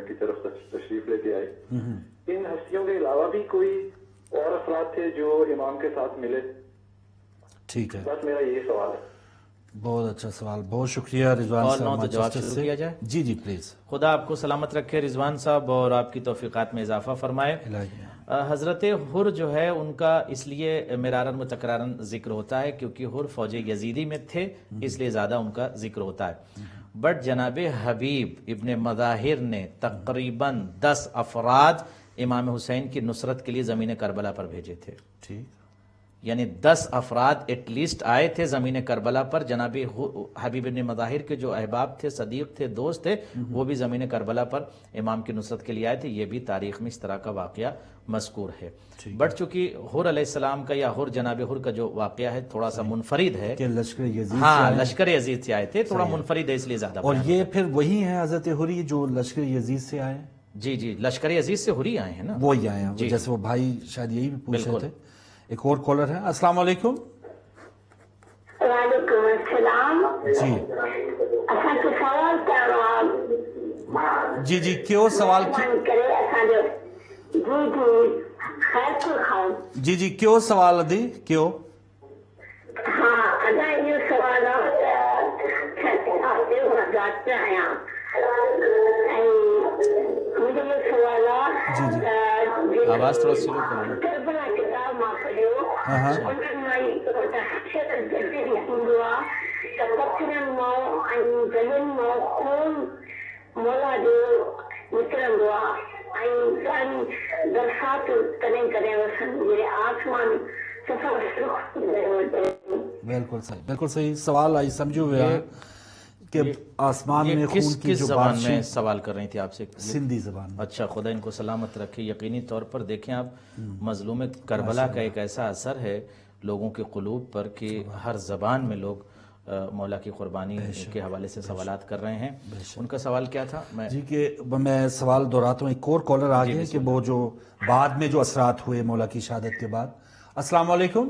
کی طرف تشریف لے کے آئے، ان ہستیوں کے علاوہ بھی کوئی اور افراد تھے جو امام کے ساتھ ملے؟ ٹھیک ہے، بس میرا یہ سوال ہے. بہت اچھا سوال، بہت شکریہ رضوان اور صاحب. تو جواب مانچسٹر شروع سے. کیا جائے؟ جی پلیز. خدا آپ کو سلامت رکھے رضوان صاحب، اور آپ کی توفیقات میں اضافہ فرمائے. الہی. حضرت حر جو ہے ان کا اس لیے مرارن متکررن ذکر ہوتا ہے کیونکہ حر فوج یزیدی میں تھے، اس لیے زیادہ ان کا ذکر ہوتا ہے. بٹ جناب حبیب ابن مظاہر نے تقریباً 10 افراد امام حسین کی نصرت کے لیے زمین کربلا پر بھیجے تھے. ٹھیک. یعنی 10 افراد ایٹ لیسٹ آئے تھے زمین کربلا پر. جناب حبیب ابن مظاہر کے جو احباب تھے، صدیق تھے، دوست تھے، وہ بھی زمین کربلا پر امام کی نصرت کے لیے آئے تھے. یہ بھی تاریخ میں اس طرح کا واقعہ مذکور ہے. بٹ چونکہ حر علیہ السلام کا یا حر جناب حر کا جو واقعہ ہے تھوڑا سا منفرد ہے، کہ لشکر یزید ہاں لشکر یزید سے آئے تھے، تھوڑا منفرد ہے اس لیے زیادہ. اور یہ پھر وہی ہیں حضرت حری جو لشکر یزید سے آئے؟ جی لشکر یزید سے حری آئے ہیں نا، وہی آئے ہیں. جیسے وہ بھائی شاید یہی بھی پوچھ رہے تھے. ایک اور کالر ہے. السلام علیکم. وعلیکم السلام. جی سوال کرو. جی کیوں سوال جی کیوں سوال دی کیوں؟ ہاں ادا یہ سوال مجھے یہ سوال آواز تھوڑا سلو کرو. کربلا کتاب ماں پڑھو مولا جو نکرندو درخواست آسمان بالکل صحیح، بالکل صحیح سوال آئی سمجھو ہوئے کہ آسمان میں خون کی کس جو زبان میں بارشیں سوال کر رہی تھی آپ سے؟ سندھی زبان میں. اچھا، خدا ان کو سلامت رکھے. یقینی طور پر دیکھیں آپ، مظلوم کربلا کا ایک ایسا اثر ہے لوگوں کے قلوب پر کہ ہر زبان میں لوگ مولا کی قربانی کے حوالے سے سوالات کر رہے ہیں. ان کا سوال کیا تھا؟ جی کہ میں سوال دہراتا ہوں. ایک اور کالر آ گئے کہ وہ جو بعد میں جو اثرات ہوئے مولا کی شہادت کے بعد. السلام علیکم.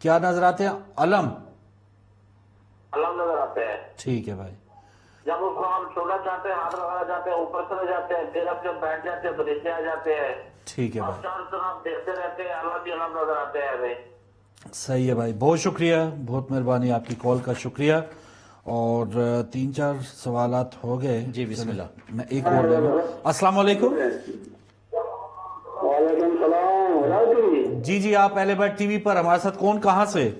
کیا نظر آتے ہیں؟ علم نظر آتے ہیں. ٹھیک ہے بھائی. جب اس کو ہم چھوڑنا چاہتے ہیں ہاتھ لگانا چاہتے ہیں اوپر چلے جاتے ہیں, پھر اب جب بیٹھ جاتے ہیں تو نیچے آ جاتے ہیں. ٹھیک ہے اب بھائی. چار طرف دیکھتے رہتے ہیں, علم ہی علم نظر آتے ہیں ہمیں. صحیح ہے بھائی, بہت شکریہ, بہت مہربانی, آپ کی کال کا شکریہ. اور 3-4 سوالات ہو گئے. جی بسم اللہ. میں ایک اور لے لوں. السلام علیکم. وعلیکم السلام. جی آپ اہل بیت ٹی وی پر, ہمارے ساتھ کون, کہاں سے؟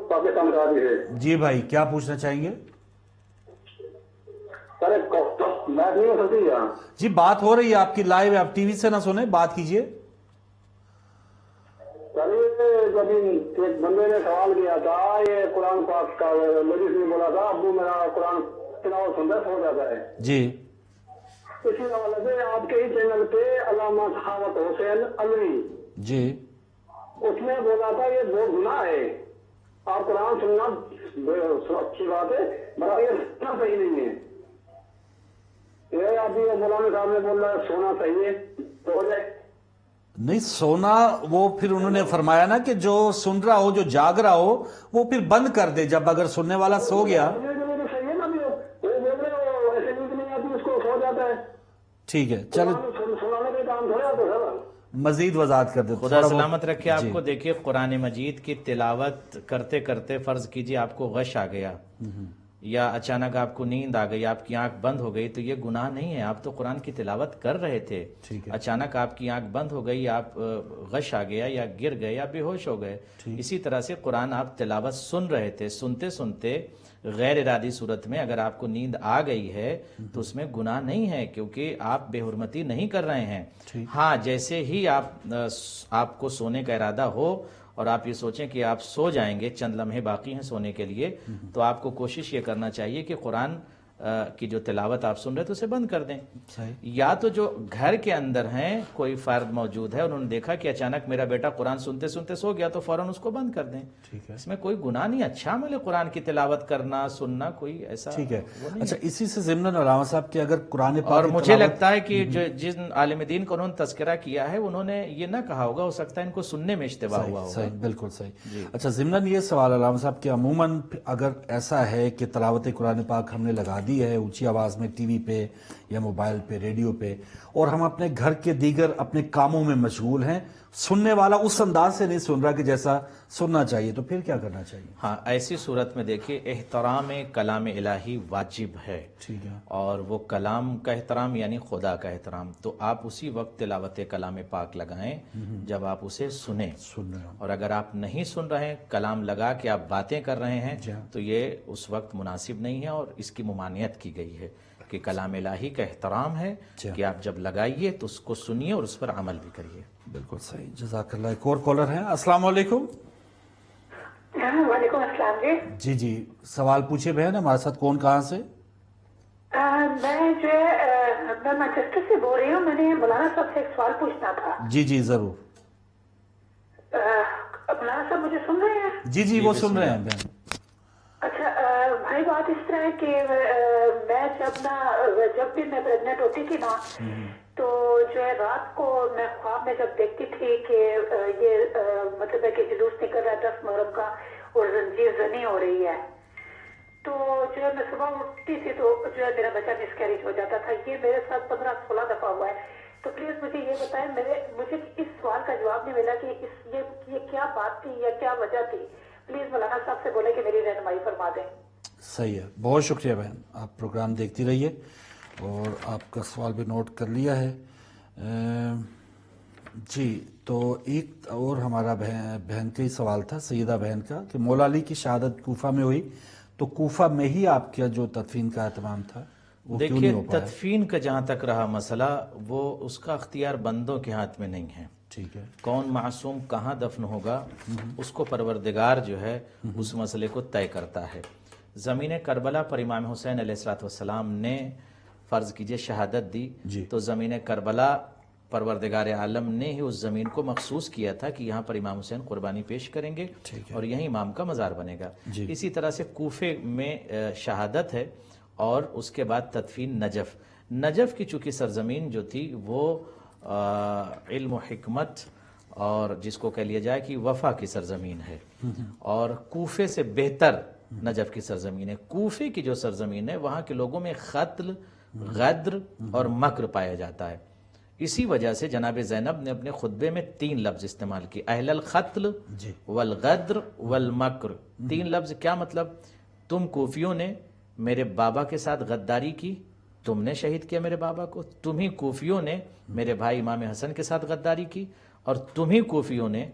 پاکستان کا آدمی ہے. جی بھائی, کیا پوچھنا چاہیں گے؟ سر بات نہیں ہو سکتی یہاں. جی بات ہو رہی ہے آپ کی لائیو ہے, آپ ٹی وی سے نہ سنیں, بات کیجئے. جب ایک بندے نے سوال کیا تھا, یہ قرآن پاک کا مجلس نے بولا تھا ابو میرا قرآن تلاوت سنتا ہو جاتا ہے. جی اسی حوالے سے آپ کے ہی چینل پہ علامہ سخاوت حسین علوی جی اس نے بولا تھا یہ بہت گناہ ہے, آپ قرآن سننا اچھی بات ہے مگر یہ سننا صحیح نہیں ہے. یہ ابھی مولانا صاحب نے بول رہا ہے سونا صحیح ہے تو ہو جائے. نہیں سونا, وہ پھر انہوں نے فرمایا نا کہ جو سن رہا ہو, جو جاگ رہا ہو, وہ پھر بند کر دے. جب اگر سننے والا سو گیا, صحیح ہے نا, وہ بول رہے ہو ایسے نیند نہیں آتی اس کو سو جاتا ہے. ٹھیک ہے چلو سنانے کا کام تھوڑا تو سر مزید وضاحت کر دیں. خدا سلامت رکھے آپ کو. دیکھیے قرآن مجید کی تلاوت کرتے کرتے فرض کیجئے آپ کو غش آ گیا یا اچانک آپ کو نیند آ گئی, آپ کی آنکھ بند ہو گئی, تو یہ گناہ نہیں ہے. آپ تو قرآن کی تلاوت کر رہے تھے, اچانک آپ کی آنکھ بند ہو گئی, آپ غش آ گیا یا گر گئے یا بے ہوش ہو گئے. اسی طرح سے قرآن آپ تلاوت سن رہے تھے, سنتے سنتے غیر ارادی صورت میں اگر آپ کو نیند آ گئی ہے تو اس میں گناہ نہیں ہے, کیونکہ آپ بے حرمتی نہیں کر رہے ہیں. ہاں جیسے ہی آپ کو سونے کا ارادہ ہو اور آپ یہ سوچیں کہ آپ سو جائیں گے, چند لمحے باقی ہیں سونے کے لیے, تو آپ کو کوشش یہ کرنا چاہیے کہ قرآن کی جو تلاوت آپ سن رہے تو اسے بند کر دیں. یا تو جو گھر کے اندر ہیں کوئی فرد موجود ہے, انہوں نے دیکھا کہ اچانک میرا بیٹا قرآن سنتے سنتے سو گیا, تو فوراً اس کو بند کر دیں. اس میں کوئی گناہ نہیں, اچھا عمل ہے قرآن کی تلاوت کرنا, سننا, کوئی ایسا. ٹھیک ہے. اچھا اسی سے ضمن علامہ صاحب کہ اگر قرآن پاک, اور مجھے لگتا ہے کہ جن عالم دین کو انہوں نے تذکرہ کیا ہے انہوں نے یہ نہ کہا ہوگا, ہو سکتا ہے ان کو سننے میں اشتباہ ہوا ہوگا. صحیح, بالکل صحیح. اچھا ضمن یہ سوال علامہ صاحب کہ عموماً اگر ایسا ہے کہ تلاوت قرآن پاک ہم نے لگا دی ہے اونچی آواز میں ٹی وی پہ یا موبائل پہ, ریڈیو پہ, اور ہم اپنے گھر کے دیگر اپنے کاموں میں مشغول ہیں, سننے والا اس انداز سے نہیں سن رہا کہ جیسا سننا چاہیے, تو پھر کیا کرنا چاہیے؟ ہاں ایسی صورت میں دیکھیے احترام کلام الہی واجب ہے. ٹھیک ہے. اور وہ کلام کا احترام یعنی خدا کا احترام, تو آپ اسی وقت تلاوت کلام پاک لگائیں جب آپ اسے سنیں. اور اگر آپ نہیں سن رہے ہیں, کلام لگا کے آپ باتیں کر رہے ہیں, تو یہ اس وقت مناسب نہیں ہے اور اس کی ممانعت کی گئی ہے کہ کلام الہی کا احترام ہے کہ آپ جب لگائیے تو اس کو سنیے اور اس پر عمل بھی کریے. بالکل صحیح, جزاک اللہ. ایک اور کالر ہیں. السلام علیکم. وعلیکم السلام. جی سوال پوچھے بہن, ہمارے ساتھ کون, کہاں سے؟ میں مانچسٹر سے بول رہی ہوں. میں نے مولانا صاحب سے ایک سوال پوچھنا تھا. جی ضرور. مولانا صاحب مجھے سن رہے ہیں؟ جی وہ سن رہے ہیں بہن. اچھا بھائی, بات اس طرح ہے کہ میں جب بھی میں پریگنٹ ہوتی تھی نا, تو جو ہے رات کو میں خواب میں جب دیکھتی تھی کہ یہ مطلب ہے کہ جلوس نکل رہا ہے 10 محرم کا اور زنجیر زنی ہو رہی ہے, تو جو ہے میں صبح اٹھتی تھی تو جو ہے میرا بچہ مس کیریج ہو جاتا تھا. یہ میرے ساتھ 15-16 دفعہ ہوا ہے. تو پلیز مجھے یہ بتائیں, مجھے اس سوال کا جواب نہیں ملا کہ یہ کیا بات تھی یا کیا وجہ تھی. پلیز مولانا صاحب سے بولے کہ میری رہنمائی فرما دیں. صحیح ہے, بہت شکریہ بہن, آپ پروگرام دیکھتی رہیے, اور آپ کا سوال بھی نوٹ کر لیا ہے. جی تو ایک اور ہمارا بہن کا ہی سوال تھا, سیدہ بہن کا, کہ مولا علی کی شہادت کوفہ میں ہوئی, تو کوفہ میں ہی آپ کا جو تدفین کا اہتمام تھا وہ کیوں نہیں ہو پایا؟ تدفین کا جہاں تک رہا مسئلہ, وہ اس کا اختیار بندوں کے ہاتھ میں نہیں ہے. ٹھیک ہے. کون معصوم کہاں دفن ہوگا اس کو پروردگار جو ہے اس مسئلے کو طے کرتا ہے. زمین کربلا پر امام حسین علیہ السلام نے فرض کیجئے شہادت دی, تو زمین کربلا پروردگار عالم نے ہی اس زمین کو مخصوص کیا تھا کہ یہاں پر امام حسین قربانی پیش کریں گے اور یہیں امام کا مزار بنے گا. اسی طرح سے کوفے میں شہادت ہے, اور اس کے بعد تدفین نجف کی چونکہ سرزمین جو تھی وہ علم و حکمت اور جس کو کہہ لیا جائے کہ وفا کی سرزمین ہے، اور کوفے سے بہتر نجف کی سرزمین ہے۔ کوفے کی جو سرزمین ہے وہاں کے لوگوں میں قتل، غدر اور مکر پایا جاتا ہے۔ اسی وجہ سے جناب زینب نے اپنے خطبے میں 3 لفظ استعمال کی، اہل القتل والغدر والمکر۔ 3 لفظ کیا مطلب؟ تم کوفیوں نے میرے بابا کے ساتھ غداری کی، تم نے شہید کیا میرے بابا کو، تم ہی کوفیوں نے میرے بھائی امام حسن کے ساتھ غداری کی، اور تم ہی کوفیوں نے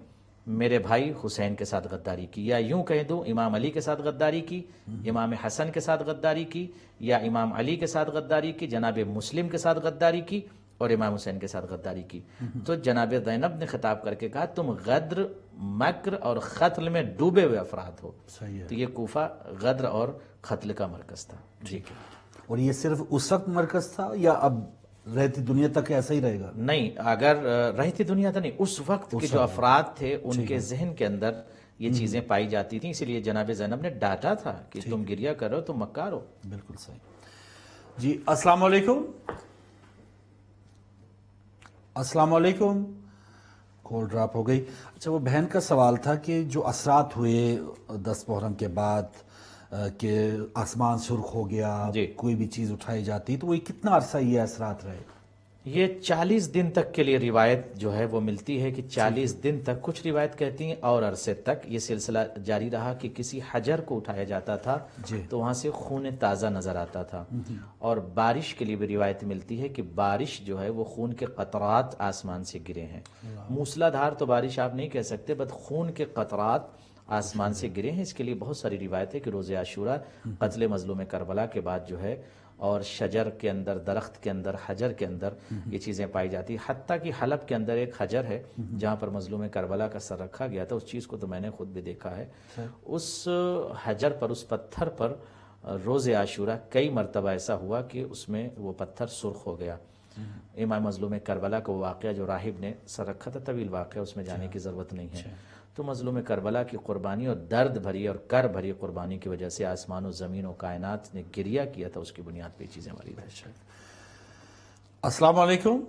میرے بھائی حسین کے ساتھ غداری کی، یا یوں کہہ دوں امام علی کے ساتھ غداری کی، امام حسن کے ساتھ غداری کی، یا امام علی کے ساتھ غداری کی، جناب مسلم کے ساتھ غداری کی، اور امام حسین کے ساتھ غداری کی۔ تو جناب زینب نے خطاب کر کے کہا تم غدر، مکر اور قتل میں ڈوبے ہوئے افراد ہو۔ تو یہ کوفہ غدر اور قتل کا مرکز تھا۔ ٹھیک ہے، اور یہ صرف اس وقت مرکز تھا یا اب رہتی دنیا تک ایسا ہی رہے گا؟ نہیں، اگر رہتی دنیا تک نہیں، اس وقت کے جو افراد تھے ان کے ذہن کے اندر یہ چیزیں پائی جاتی تھیں، اسی لیے جناب زینب نے ڈانٹا تھا کہ تم گریہ کرو، تم مکار ہو۔ بالکل صحیح جی۔ السلام علیکم۔ السلام علیکم، کال ڈراپ ہو گئی۔ اچھا، وہ بہن کا سوال تھا کہ جو اثرات ہوئے 10 محرم کے بعد کہ آسمان سرخ ہو گیا، کوئی بھی چیز اٹھائی جاتی، تو وہ کتنا عرصہ یہ اثرات رہے؟ یہ 40 دن تک کے لیے روایت جو ہے وہ ملتی ہے کہ 40 دن تک، کچھ روایت کہتی ہیں اور عرصے تک یہ سلسلہ جاری رہا کہ کسی حجر کو اٹھایا جاتا تھا تو وہاں سے خون تازہ نظر آتا تھا۔ اور بارش کے لیے بھی روایت ملتی ہے کہ بارش جو ہے وہ خون کے قطرات آسمان سے گرے ہیں۔ موسلا دھار تو بارش آپ نہیں کہہ سکتے، بس خون کے قطرات آسمان سے گرے ہیں۔ اس کے لیے بہت ساری روایت ہے کہ روز عاشورہ قتل مظلوم کربلا کے بعد جو ہے، اور شجر کے اندر، درخت کے اندر، حجر کے اندر یہ چیزیں پائی جاتی، حتیٰ کہ حلب کے اندر ایک حجر ہے جہاں پر مظلوم کربلا کا سر رکھا گیا تھا۔ اس چیز کو تو میں نے خود بھی دیکھا ہے۔ اس حجر پر، اس پتھر پر روز عاشورہ کئی مرتبہ ایسا ہوا کہ اس میں وہ پتھر سرخ ہو گیا۔ امام مظلوم کربلا کا واقعہ جو راہب نے سر رکھا تھا، طویل واقعہ، اس میں جانے کی ضرورت نہیں ہے۔ تو مظلوم کربلا کی قربانی اور درد بھری اور کر بھری قربانی کی وجہ سے آسمان و زمین و کائنات نے گریہ کیا تھا، اس کی بنیاد پہ چیزیں وارد ہیں۔ السلام علیکم۔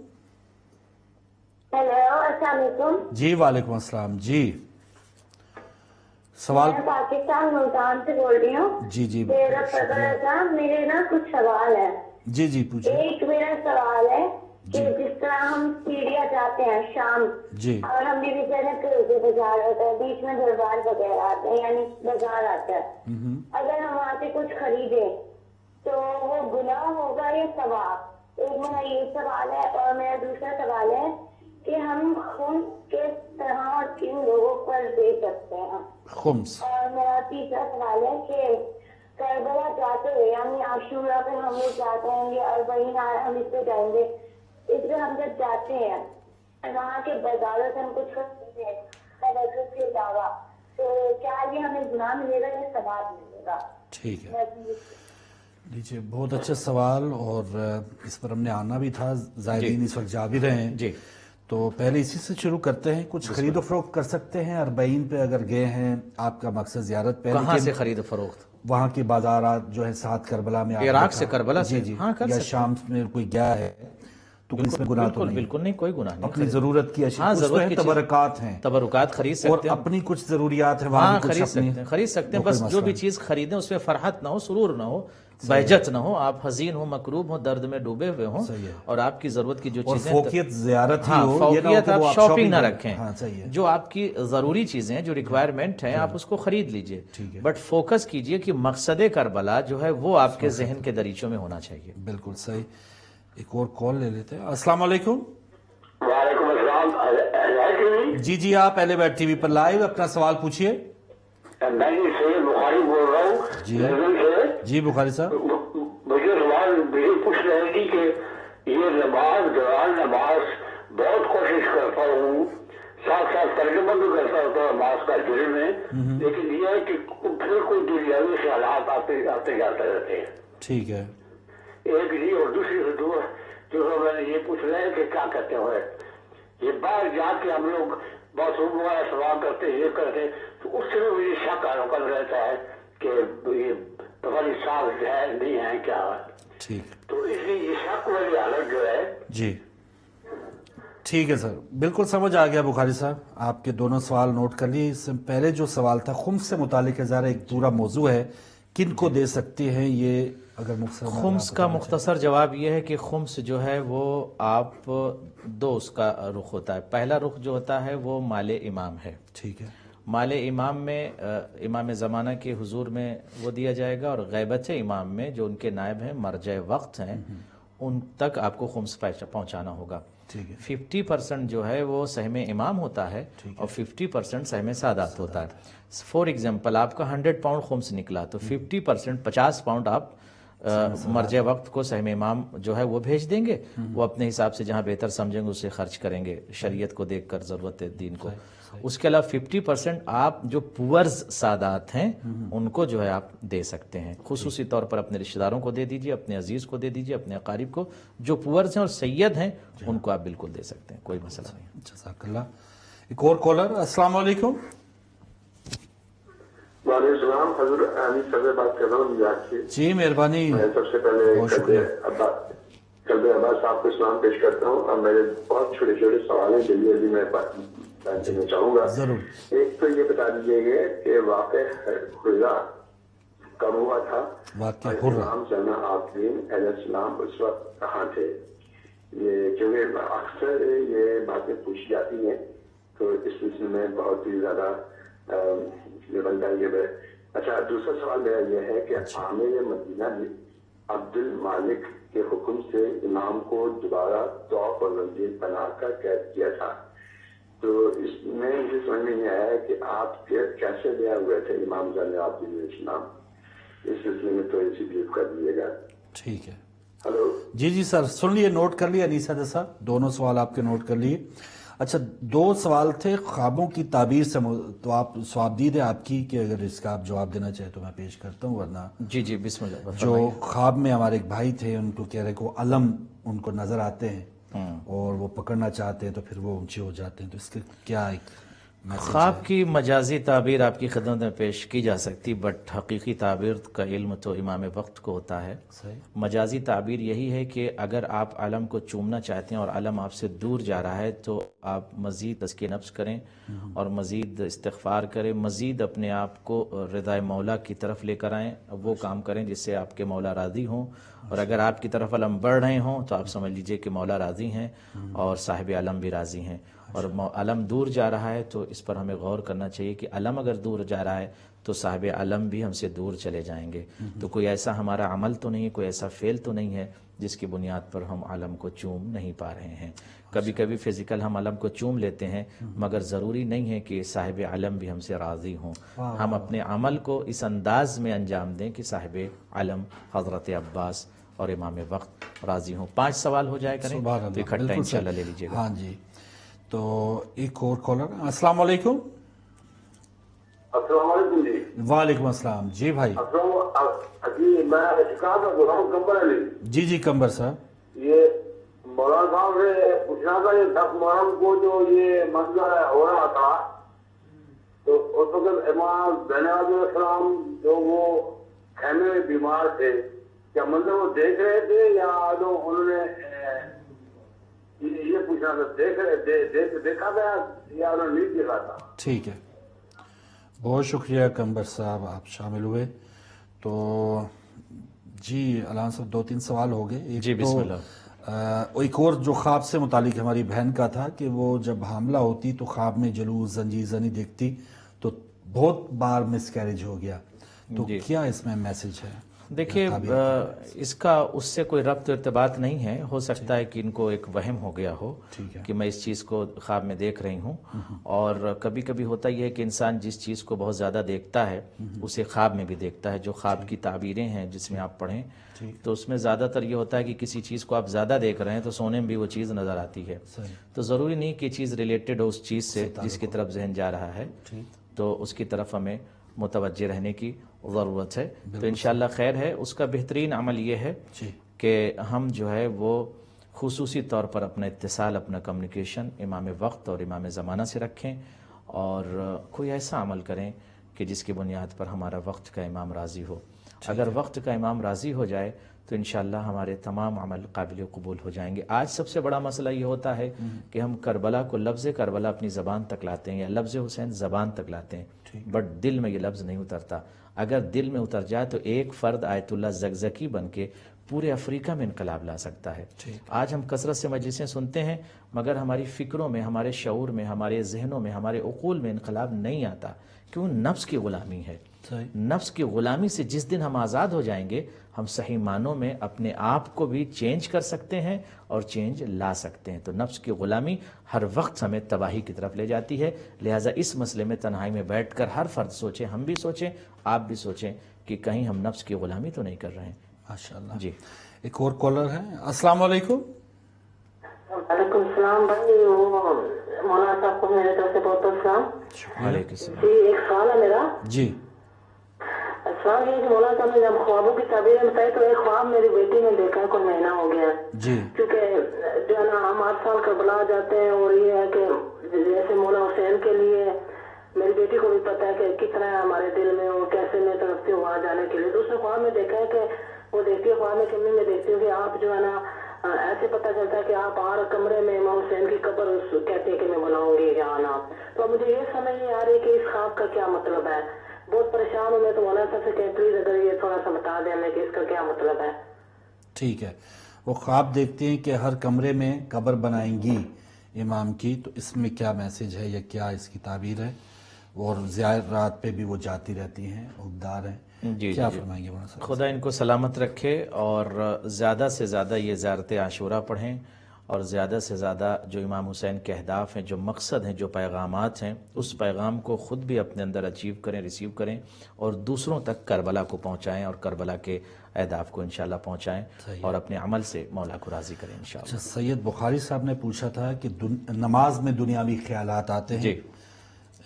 ہیلو، السلام علیکم جی وعلیکم السلام جی۔ سوال؟ میں پاکستان ملتان سے بول رہی ہوں۔ جی جی میرا پتا میرے نا کچھ سوال ہے۔ جی جی پوچھیں۔ ایک میرا سوال ہے کہ جس طرح ہم سیریا جاتے ہیں شام، اور ہم بھی جنت کے بازار ہوتا ہے، بیچ میں دربار وغیرہ آتے ہیں، یعنی بازار آتا ہے، اگر ہم وہاں سے کچھ خریدیں تو وہ گناہ ہوگا یا ثواب؟ ایک میرا یہ سوال ہے، اور میرا دوسرا سوال ہے کہ ہم خمس کس طرح اور کن لوگوں پر دے سکتے ہیں؟ خمس۔ اور میرا تیسرا سوال ہے کہ کربلا جاتے ہوئے، یعنی عاشورہ پہ ہم لوگ جاتے ہیں، یہ اربعین ہم اس پہ جائیں گے، اس پہ ہم جب جاتے ہیں وہاں کے بازاروں سے ہم کچھ خریدتے ہیں تبرک کے علاوہ، تو کیا یہ ہمیں گناہ ملے گا یا ثواب ملے گا؟ ٹھیک ہے، لیجیے، بہت اچھا سوال، اور اس پر ہم نے آنا بھی تھا، زائرین اس وقت جا بھی رہے ہیں، تو پہلے اسی سے شروع کرتے ہیں۔ کچھ خرید و فروخت کر سکتے ہیں؟ اربعین پہ اگر گئے ہیں، آپ کا مقصد زیارت پہ، کہاں سے خرید و فروخت؟ وہاں کے بازارات جو ہے ساتھ کربلا میں، عراق سے کربلا سے، جی ہاں کر یا سکتے ہیں۔ شام میں کوئی گیا ہے تو اس میں گناہ تو نہیں؟ بالکل نہیں، کوئی گناہ نہیں۔ اپنی ضرورت کی اشیاء، ہاں، کچھ تو ضرورت ہے، کی تبرکات ہیں، تبرکات خرید اور سکتے ہیں، اپنی کچھ ضروریات ہیں ہاں وہاں خرید سکتے ہیں، بس جو بھی چیز خریدیں اس میں فرحت نہ ہو، سرور نہ ہو، بہجت نہ ہو، آپ حزین ہو، مکروب ہو، درد میں ڈوبے ہوئے ہوں، اور آپ کی ضرورت کی جو اور چیزیں، فوقیت زیارت ہی ہو، فوقیت آپ شاپنگ نہ رکھیں، صحیح ہے، جو آپ کی ضروری چیزیں ہیں، جو ریکوائرمنٹ ہیں، آپ اس کو خرید لیجئے، بٹ فوکس کیجئے کہ مقصد کربلا جو ہے وہ آپ کے ذہن کے دریچوں میں ہونا چاہیے۔ بالکل صحیح۔ ایک اور کال لے لیتے ہیں۔ السلام علیکم۔ وعلیکم السلام۔ جی جی، آپ پہلے بیٹھ ٹی وی پر لائیو اپنا سوال پوچھیے۔ میں سید بخاری بول رہا ہوں جی بخاری صاحب، مجھے سوال یہ پوچھ رہے تھی کہ یہ نماز دوران نماز بہت کوشش کرتا ہوں، ساتھ ساتھ ترجمہ بھی کرتا ہوتا ہے نماز کا دل میں، لیکن یہ ہے کہ پھر کوئی دنیاوی خیالات آتے جاتے رہتے ہیں۔ ٹھیک ہے، ایک جی، اور دوسری جو میں نے یہ پوچھ رہے ہیں کہ کیا کہتے ہیں، یہ باہر جا کے ہم لوگ بہت وغیرہ سوال کرتے ہیں، یہ کرتے ہیں، تو اس سے مجھے شک نقل رہتا ہے کہ یہ پتہ نہیں صاف ہے نہیں ہے کیا ہے، ٹھیک، تو اس لیے یہ شک والی حالت جو ہے جی ٹھیک ہے سر، بالکل سمجھ آ گیا بخاری صاحب، آپ کے دونوں سوال نوٹ کر لیے۔ اس سے پہلے جو سوال تھا خمس سے متعلق ہے، ذرا ایک پورا موضوع ہے، کن کو دے سکتے ہیں یہ، اگر مختصر خمس کا مختصر جواب یہ ہے کہ خمس جو ہے وہ آپ دو اس کا رخ ہوتا ہے۔ پہلا رخ جو ہوتا ہے وہ مال امام ہے، ٹھیک ہے، مال امام میں امام زمانہ کے حضور میں وہ دیا جائے گا، اور غیبت امام میں جو ان کے نائب ہیں، مرجع وقت ہیں، ان تک آپ کو خمس پہنچانا ہوگا۔ ٹھیک ہے، 50% جو ہے وہ سہم امام ہوتا ہے اور 50% سہم سادات ہوتا ہے۔ فور ایگزامپل آپ کا 100 پاؤنڈ خمس نکلا تو 50% 50 پاؤنڈ آپ مرجع وقت کو سہم امام جو ہے وہ بھیج دیں گے، وہ اپنے حساب سے جہاں بہتر سمجھیں گے اسے خرچ کریں گے، شریعت کو دیکھ کر، ضرورت دین کو۔ اس کے علاوہ 50% آپ جو پورز سادات ہیں ان کو جو ہے آپ دے سکتے ہیں، خصوصی طور پر اپنے رشتہ داروں کو دے دیجئے، اپنے عزیز کو دے دیجئے، اپنے اقارب کو۔ جو پورز ہیں اور سید ہیں ان کو آپ بالکل دے سکتے ہیں، کوئی مسئلہ نہیں۔ جزاک اللہ۔ ایک اور کالر، السلام علیکم۔ وعلیکم السلام، حضور امین صاحب بات کر رہا ہوں نیویارک سے۔ جی مہربانی، میں سب سے پہلے بہت شکریہ۔ قلب عباس صاحب کو سلام پیش کرتا ہوں، اور میرے بہت چھوٹے چھوٹے سوال ہیں جلدی جلدی میں بیان کرنا چاہوں گا۔ ضرور۔ ایک تو یہ بتا دیجیے گا کہ واقع حرہ کب ہوا تھا، واقع اور حرہ امام زینا عابدین علیہ السلام اس وقت کہاں تھے؟ یہ کیونکہ اکثر یہ باتیں پوچھی جاتی ہیں تو اس سلسلے میں بہت ہی زیادہ یہ بنتا ہے۔ اچھا، دوسرا سوال میرا یہ ہے کہ عامر مدینہ نے عبد المالک کے حکم سے امام کو دوبارہ طوق اور منزل بنا کر قید کیا تھا، تو اس میں مجھے سمجھ میں نہیں آیا کہ آپ کیسے گیا ہوئے تھے امام زین العابدین علیہ السلام، اس سلسلے میں تو اسی بریف کر دیجیے گا۔ ٹھیک ہے، ہلو جی جی سر، سن لیے، نوٹ کر لیے انیسہ صاحب، دونوں سوال آپ کے نوٹ کر لیے۔ اچھا، دو سوال تھے خوابوں کی تعبیر سے، تو آپ ثوابدید ہے آپ کی کہ اگر اس کا آپ جواب دینا چاہیں تو میں پیش کرتا ہوں، ورنہ جی جی بسم اللہ۔ جو خواب میں ہمارے ایک بھائی تھے، ان کو کہہ رہے کہ وہ علم ان کو نظر آتے ہیں اور وہ پکڑنا چاہتے ہیں تو پھر وہ اونچے ہو جاتے ہیں، تو اس کے کیا ایک میسج خواب ہے؟ کی مجازی تعبیر آپ کی خدمت میں پیش کی جا سکتی، بٹ حقیقی تعبیر کا علم تو امام وقت کو ہوتا ہے۔ صحیح۔ مجازی تعبیر یہی ہے کہ اگر آپ علم کو چومنا چاہتے ہیں اور علم آپ سے دور جا رہا ہے تو آپ مزید تزکیہ نفس کریں اور مزید استغفار کریں، مزید اپنے آپ کو رضا مولا کی طرف لے کر آئیں، وہ کام کریں جس سے آپ کے مولا راضی ہوں، اور اگر آپ کی طرف علم بڑھ رہے ہوں تو آپ سمجھ لیجئے کہ مولا راضی ہیں اور صاحب علم بھی راضی ہیں، اور علم دور جا رہا ہے تو اس پر ہمیں غور کرنا چاہیے کہ علم اگر دور جا رہا ہے تو صاحب علم بھی ہم سے دور چلے جائیں گے، تو کوئی ایسا ہمارا عمل تو نہیں ہے، کوئی ایسا فعل تو نہیں ہے جس کی بنیاد پر ہم علم کو چوم نہیں پا رہے ہیں۔ کبھی کبھی فزیکل ہم علم کو چوم لیتے ہیں، مگر ضروری نہیں ہے کہ صاحب علم بھی ہم سے راضی ہوں۔ ہم اپنے عمل کو اس انداز میں انجام دیں کہ صاحب علم حضرت عباس اور امام وقت راضی ہوں۔ 5 سوال ہو جائے کریں سبحان تو اللہ، اکٹھا بالکل انشاءاللہ صحیح۔ لے لیجیے گا۔ ہاں جی، تو ایک اور کالر، السلام علیکم۔ السلام علیکم جی۔ وعلیکم السلام، جی بھائی۔ جی میں کہاں تھا بول رہا ہوں، کمبر علی۔ جی جی کمبر صاحب۔ یہ مولانا صاحب سے پوچھنا تھا، یہ 10 محرم کو جو یہ مسئلہ ہو رہا تھا تو اس وقت امام زین علیہ السلام جو وہ خیمے میں بیمار تھے، کیا مطلب وہ دیکھ رہے تھے یا انہوں نے یہ پوچھنا تھا، دیکھا گیا یا انہوں نے نہیں دیکھا تھا؟ ٹھیک ہے، بہت شکریہ کمبر صاحب، آپ شامل ہوئے۔ تو جی علامہ صاحب 2-3 سوال ہو گئے۔ جی بسم اللہ۔ ایک اور جو خواب سے متعلق ہماری بہن کا تھا کہ وہ جب حاملہ ہوتی تو خواب میں جلوس زنجیر زنی دیکھتی تو بہت بار مس کیریج ہو گیا، تو کیا اس میں میسج ہے؟ دیکھیے اس کا اس سے کوئی ربط ارتباط نہیں ہے، ہو سکتا ہے کہ ان کو ایک وہم ہو گیا ہو کہ میں اس چیز کو خواب میں دیکھ رہی ہوں، اور کبھی کبھی ہوتا یہ ہے کہ انسان جس چیز کو بہت زیادہ دیکھتا ہے اسے خواب میں بھی دیکھتا ہے۔ جو خواب کی تعبیریں ہیں جس میں آپ پڑھیں تو اس میں زیادہ تر یہ ہوتا ہے کہ کسی چیز کو آپ زیادہ دیکھ رہے ہیں تو سونے میں بھی وہ چیز نظر آتی ہے، تو ضروری نہیں کہ چیز ریلیٹڈ ہو اس چیز سے جس کی طرف ذہن جا رہا ہے، تو اس کی طرف ہمیں متوجہ رہنے کی ضرورت ہے۔ تو انشاءاللہ خیر ہے۔ اس کا بہترین عمل یہ ہے کہ ہم جو ہے وہ خصوصی طور پر اپنا اتصال، اپنا کمیونیکیشن امام وقت اور امام زمانہ سے رکھیں، اور کوئی ایسا عمل کریں کہ جس کی بنیاد پر ہمارا وقت کا امام راضی ہو۔ اگر وقت کا امام راضی ہو جائے تو تو انشاءاللہ ہمارے تمام عمل قابل قبول ہو جائیں گے. آج سب سے بڑا مسئلہ یہ ہوتا ہے کہ ہم کربلا کو لفظ کربلا اپنی زبان تک لاتے ہیں یا لفظ حسین زبان تک لاتے ہیں, بٹ دل میں یہ لفظ نہیں اترتا. اگر دل میں اتر جائے تو ایک فرد آیت اللہ زکزکی بن کے پورے افریقہ میں انقلاب لا سکتا ہے. آج ہم کثرت سے مجلسیں سنتے ہیں مگر ہماری فکروں میں, ہمارے شعور میں, ہمارے ذہنوں میں, ہمارے عقول میں انقلاب نہیں آتا. کیوں؟ نفس کی غلامی ہے. نفس کی غلامی سے جس دن ہم آزاد ہو جائیں گے ہم صحیح معنوں میں اپنے آپ کو بھی چینج کر سکتے ہیں اور چینج لا سکتے ہیں. تو نفس کی غلامی ہر وقت ہمیں تباہی کی طرف لے جاتی ہے. لہٰذا اس مسئلے میں تنہائی میں بیٹھ کر ہر فرد سوچے, ہم بھی سوچیں, آپ بھی سوچیں کہ کہیں ہم نفس کی غلامی تو نہیں کر رہے ہیں. ماشاءاللہ. جی ایک اور کالر ہے. السلام علیکم. وعلیکم السلام بھائی. مولانا صاحب کو میرے طرف سے بہت بہت سلام. وعلیکم السلام. جی ایک سوال ہے میرا. جی سوال یہ ہے کہ مولانا صاحب نے جب خوابوں کی تعبیریں بتائی تو ایک خواب میری بیٹی نے دیکھا ہے, کوئی مہینہ ہو گیا ہے. جی کیونکہ جو ہے نا ہم 8 سال کربلا جاتے ہیں اور یہ ہے کہ جیسے مولا حسین کے لیے میری بیٹی کو بھی پتا ہے کہ کتنا ہے ہمارے دل میں اور کیسے میں تڑپتی ہوں وہاں جانے کے لیے. تو اس نے خواب میں دیکھا ہے کہ وہ دیکھتی ہے خواب میں کہ میں دیکھتی ہوں کہ آپ جو ہے نا ایسے پتہ چلتا ہے کہ آپ ہر کمرے میں امام حسین کی قبر کہتے ہیں کہ میں بناؤں گی یہاں نا. تو مجھے یہ سمجھ نہیں آ رہی کہ اس خواب کا کیا مطلب ہے. بہت پریشان ہوں میں, تو مولانا صاحب سے کہیں پلیز اگر یہ تھوڑا سا بتا دیں ہمیں کہ اس کا کیا مطلب ہے. ٹھیک ہے. وہ خواب دیکھتے ہیں کہ ہر کمرے میں قبر بنائیں گی امام کی, تو اس میں کیا میسج ہے یا کیا اس کی تعبیر ہے؟ اور زیارات پہ بھی وہ جاتی رہتی ہیں, عہدیدار ہیں. جی کیا جی فرمائیں گے مولانا صاحب؟ خدا ان کو سلامت رکھے اور زیادہ سے زیادہ یہ زیارت عاشورہ پڑھیں اور زیادہ سے زیادہ جو امام حسین کے اہداف ہیں, جو مقصد ہیں, جو پیغامات ہیں, اس پیغام کو خود بھی اپنے اندر اچیو کریں, ریسیو کریں اور دوسروں تک کربلا کو پہنچائیں اور کربلا کے اہداف کو انشاءاللہ پہنچائیں اور اپنے عمل سے مولا کو راضی کریں انشاءاللہ. اچھا, سید بخاری صاحب نے پوچھا تھا کہ نماز میں دنیاوی خیالات آتے ہیں, جی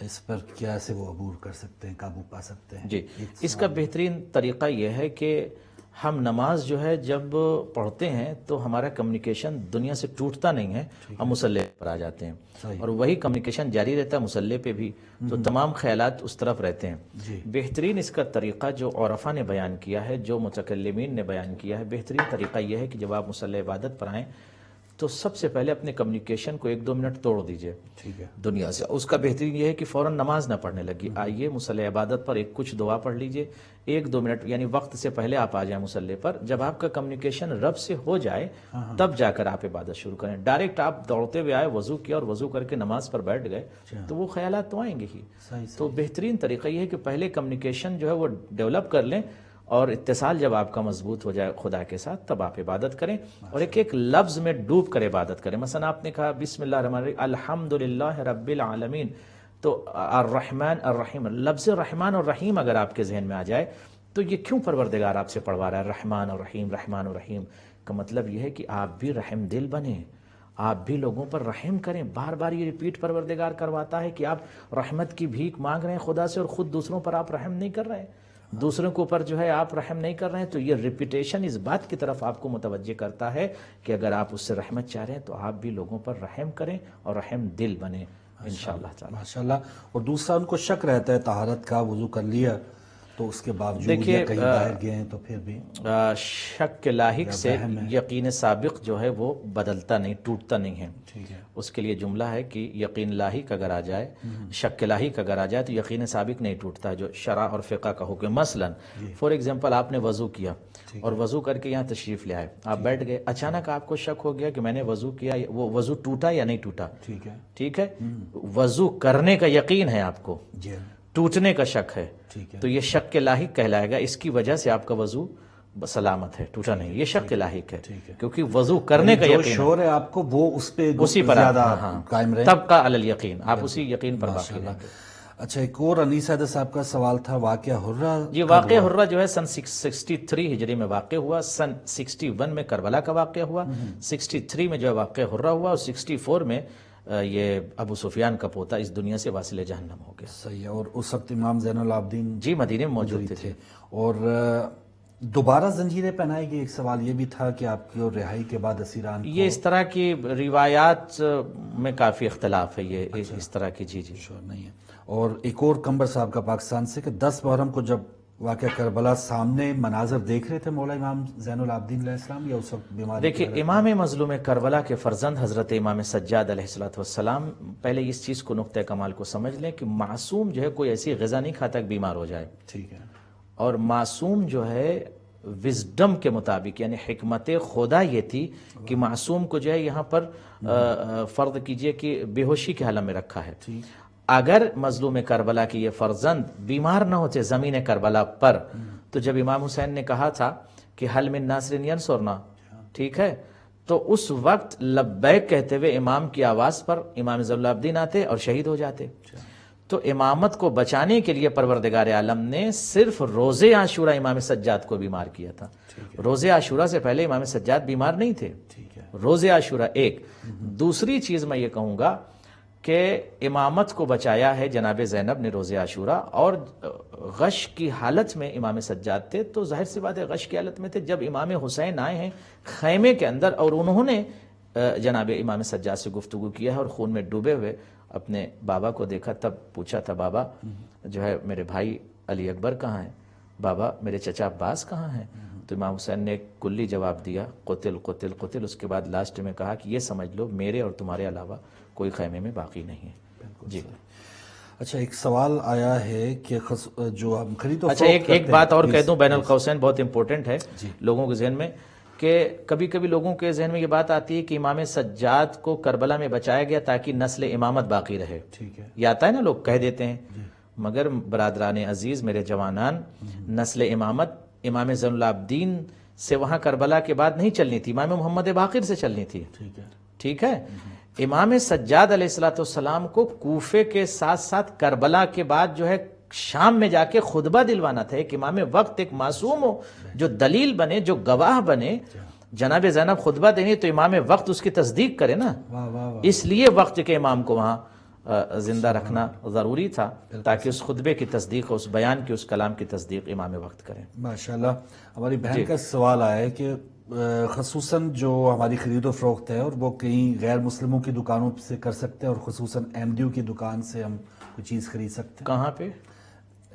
اس پر کیسے وہ عبور کر سکتے ہیں, قابو پا سکتے ہیں؟ جی, اس کا بہترین طریقہ یہ ہے کہ ہم نماز جو ہے جب پڑھتے ہیں تو ہمارا کمیونیکیشن دنیا سے ٹوٹتا نہیں ہے, ہم مصلی پر آ جاتے ہیں اور وہی کمیونیکیشن جاری رہتا ہے مصلی پہ بھی, تو تمام خیالات اس طرف رہتے ہیں. بہترین اس کا طریقہ جو عرفا نے بیان کیا ہے, جو متکلمین نے بیان کیا ہے, بہترین طریقہ یہ ہے کہ جب آپ مصلی عبادت پر آئیں تو سب سے پہلے اپنے کمیونیکیشن کو 1-2 منٹ توڑ دیجئے دنیا سے. اس کا بہترین یہ ہے کہ فوراً نماز نہ پڑھنے لگی, آئیے مصلی عبادت پر کچھ دعا پڑھ لیجئے 1-2 منٹ, یعنی وقت سے پہلے آپ آ جائیں مصلی پر. جب آپ کا کمیونیکیشن رب سے ہو جائے تب جا کر آپ عبادت شروع کریں. ڈائریکٹ آپ دوڑتے ہوئے آئے, وضو کیا اور وضو کر کے نماز پر بیٹھ گئے تو وہ خیالات تو آئیں گے ہی. تو بہترین طریقہ یہ ہے کہ پہلے کمیونیکیشن جو ہے وہ ڈیولپ کر لیں اور اتصال جب آپ کا مضبوط ہو جائے خدا کے ساتھ تب آپ عبادت کریں اور ایک لفظ میں ڈوب کر عبادت کریں. مثلا آپ نے کہا بسم اللہ الرحمن الرحیم الحمدللہ رب العالمین, تو الرحمن الرحیم, لفظ رحمان اور رحیم اگر آپ کے ذہن میں آ جائے تو یہ کیوں پروردگار آپ سے پڑھوا رہا ہے رحمان اور رحیم, رحمان اور رحیم کا مطلب یہ ہے کہ آپ بھی رحم دل بنیں, آپ بھی لوگوں پر رحم کریں. بار بار یہ ریپیٹ پروردگار کرواتا ہے کہ آپ رحمت کی بھیک مانگ رہے ہیں خدا سے اور خود دوسروں پر آپ رحم نہیں کر رہے ہیں, دوسروں کے اوپر جو ہے آپ رحم نہیں کر رہے ہیں. تو یہ ریپیٹیشن اس بات کی طرف آپ کو متوجہ کرتا ہے کہ اگر آپ اس سے رحمت چاہ رہے ہیں تو آپ بھی لوگوں پر رحم کریں اور رحم دل بنیں انشاءاللہ تعالی. ماشاءاللہ. اور دوسرا ان کو شک رہتا ہے طہارت کا, وضو کر لیا تو اس کے باوجود یا کہیں باہر گئے ہیں تو پھر بھی شک کے لاحق سے یقین سابق جو ہے وہ بدلتا نہیں, ٹوٹتا نہیں ہے. اس کے لیے جملہ ہے کہ یقین لاحق اگر آ جائے, شک کے لاحق اگر آ جائے تو یقین سابق نہیں ٹوٹتا, جو شرع اور فقہ کا حکم. مثلا فار ایگزامپل آپ نے وضو کیا اور وضو کر کے یہاں تشریف لے آئے, آپ بیٹھ گئے, اچانک آپ کو شک ہو گیا کہ میں نے وضو کیا, وہ وضو ٹوٹا یا نہیں ٹوٹا. ٹھیک ہے, وضو کرنے کا یقین ہے آپ کو, ٹوٹنے کا شک ہے, تو یہ شک کے لاحق کہلائے گا. اس کی وجہ سے آپ کا وضو سلامت ہے, ٹوٹا نہیں. یہ شک کے لاحق ہے کیونکہ وضو کرنے کا یقین شور ہے آپ کو, وہ اس پہ اسی پر زیادہ قائم رہے, تب کا علی الیقین, آپ اسی یقین پر باقی رہیں گے. اچھا, ایک اور انیس حیدر صاحب کا سوال تھا, واقعہ حرہ. یہ واقعہ حرہ جو ہے سن 63 ہجری میں واقع ہوا, سن 61 میں کربلا کا واقعہ ہوا, 63 میں جو ہے واقعہ حرہ ہوا اور 64 میں یہ ابو سفیان کا پوتا اس دنیا سے واصل جہنم ہو گیا. صحیح ہے. اور اس وقت امام زین العابدین جی مدینے میں موجود تھے. اور دوبارہ زنجیریں پہنائی گئی. ایک سوال یہ بھی تھا کہ آپ کی اور رہائی کے بعد اسیران کو, یہ اس طرح کی روایات میں کافی اختلاف ہے, یہ اس طرح کی. جی نہیں ہے. اور ایک اور کمبر صاحب کا پاکستان سے کہ 10 محرم کو جب واقعہ کربلا سامنے مناظر دیکھ رہے تھے مولا امام زین العابدین علیہ السلام یا اس وقت بیماری؟ دیکھیے امام مظلوم کربلا کے فرزند حضرت امام سجاد علیہ السلام، پہلے اس چیز کو نقطہ کمال کو سمجھ لیں کہ معصوم جو ہے کوئی ایسی غذا نہیں کھاتا کہ بیمار ہو جائے. ٹھیک ہے. اور معصوم جو ہے وزڈم کے مطابق، یعنی حکمت خدا یہ تھی کہ معصوم کو جو ہے یہاں پر فرض کیجئے کہ بے ہوشی کے حالت میں رکھا ہے. اگر مظلوم کربلا کی یہ فرزند بیمار نہ ہوتے زمین کربلا پر، تو جب امام حسین نے کہا تھا کہ حل من ناصر ینصرنا، ٹھیک ہے، تو اس وقت لبیک کہتے ہوئے امام کی آواز پر امام زین العابدین آتے اور شہید ہو جاتے. تو امامت کو بچانے کے لیے پروردگار عالم نے صرف روز عاشورہ امام سجاد کو بیمار کیا تھا. روز عاشورہ سے پہلے امام سجاد بیمار نہیں تھے. روز عاشورہ ایک. دوسری چیز میں یہ کہوں گا کہ امامت کو بچایا ہے جناب زینب نے روز عاشورہ، اور غش کی حالت میں امام سجاد تھے، تو ظاہر سی بات ہے غش کی حالت میں تھے. جب امام حسین آئے ہیں خیمے کے اندر اور انہوں نے جناب امام سجاد سے گفتگو کیا ہے اور خون میں ڈوبے ہوئے اپنے بابا کو دیکھا، تب پوچھا تھا بابا جو ہے میرے بھائی علی اکبر کہاں ہیں، بابا میرے چچا عباس کہاں ہیں؟ تو امام حسین نے ایک کلی جواب دیا، قتل قتل قتل. اس کے بعد لاسٹ میں کہا کہ یہ سمجھ لو میرے اور تمہارے علاوہ کوئی خیمے میں باقی نہیں ہے. جی اچھا، ایک سوال آیا ہے کہ جو ہم خرید و اچھا ایک بات اور کہہ دوں بین القوسین، بہت امپورٹنٹ ہے لوگوں کے ذہن میں، کہ کبھی کبھی لوگوں کے ذہن میں یہ بات آتی ہے کہ امام سجاد کو کربلا میں بچایا گیا تاکہ نسل امامت باقی رہے. ٹھیک ہے. یہ آتا ہے نا، لوگ کہہ دیتے ہیں، مگر برادران عزیز، میرے جوانان، نسل امامت امام زین العابدین سے وہاں کربلا کے بعد نہیں چلنی تھی، امام محمد باقر سے چلنی تھی. ٹھیک ہے. امام سجاد علیہ السلام کو کوفے کے ساتھ ساتھ کربلا کے بعد جو ہے شام میں جا کے خطبہ دلوانا تھا. ایک امام وقت، ایک معصوم ہو جو دلیل بنے، جو گواہ بنے. جناب زینب خطبہ دینی تو امام وقت اس کی تصدیق کرے نا. اس لیے وقت کے امام کو وہاں زندہ رکھنا ضروری تھا تاکہ اس خطبے کی تصدیق، اس بیان کی، اس کلام کی تصدیق امام وقت کریں. ماشاءاللہ. ہماری بہن کا سوال آیا ہے کہ خصوصاً جو ہماری خرید و فروخت ہے اور وہ کئی غیر مسلموں کی دکانوں سے کر سکتے ہیں، اور خصوصاً احمدیوں کی دکان سے ہم کوئی چیز خرید سکتے ہیں. کہاں پہ؟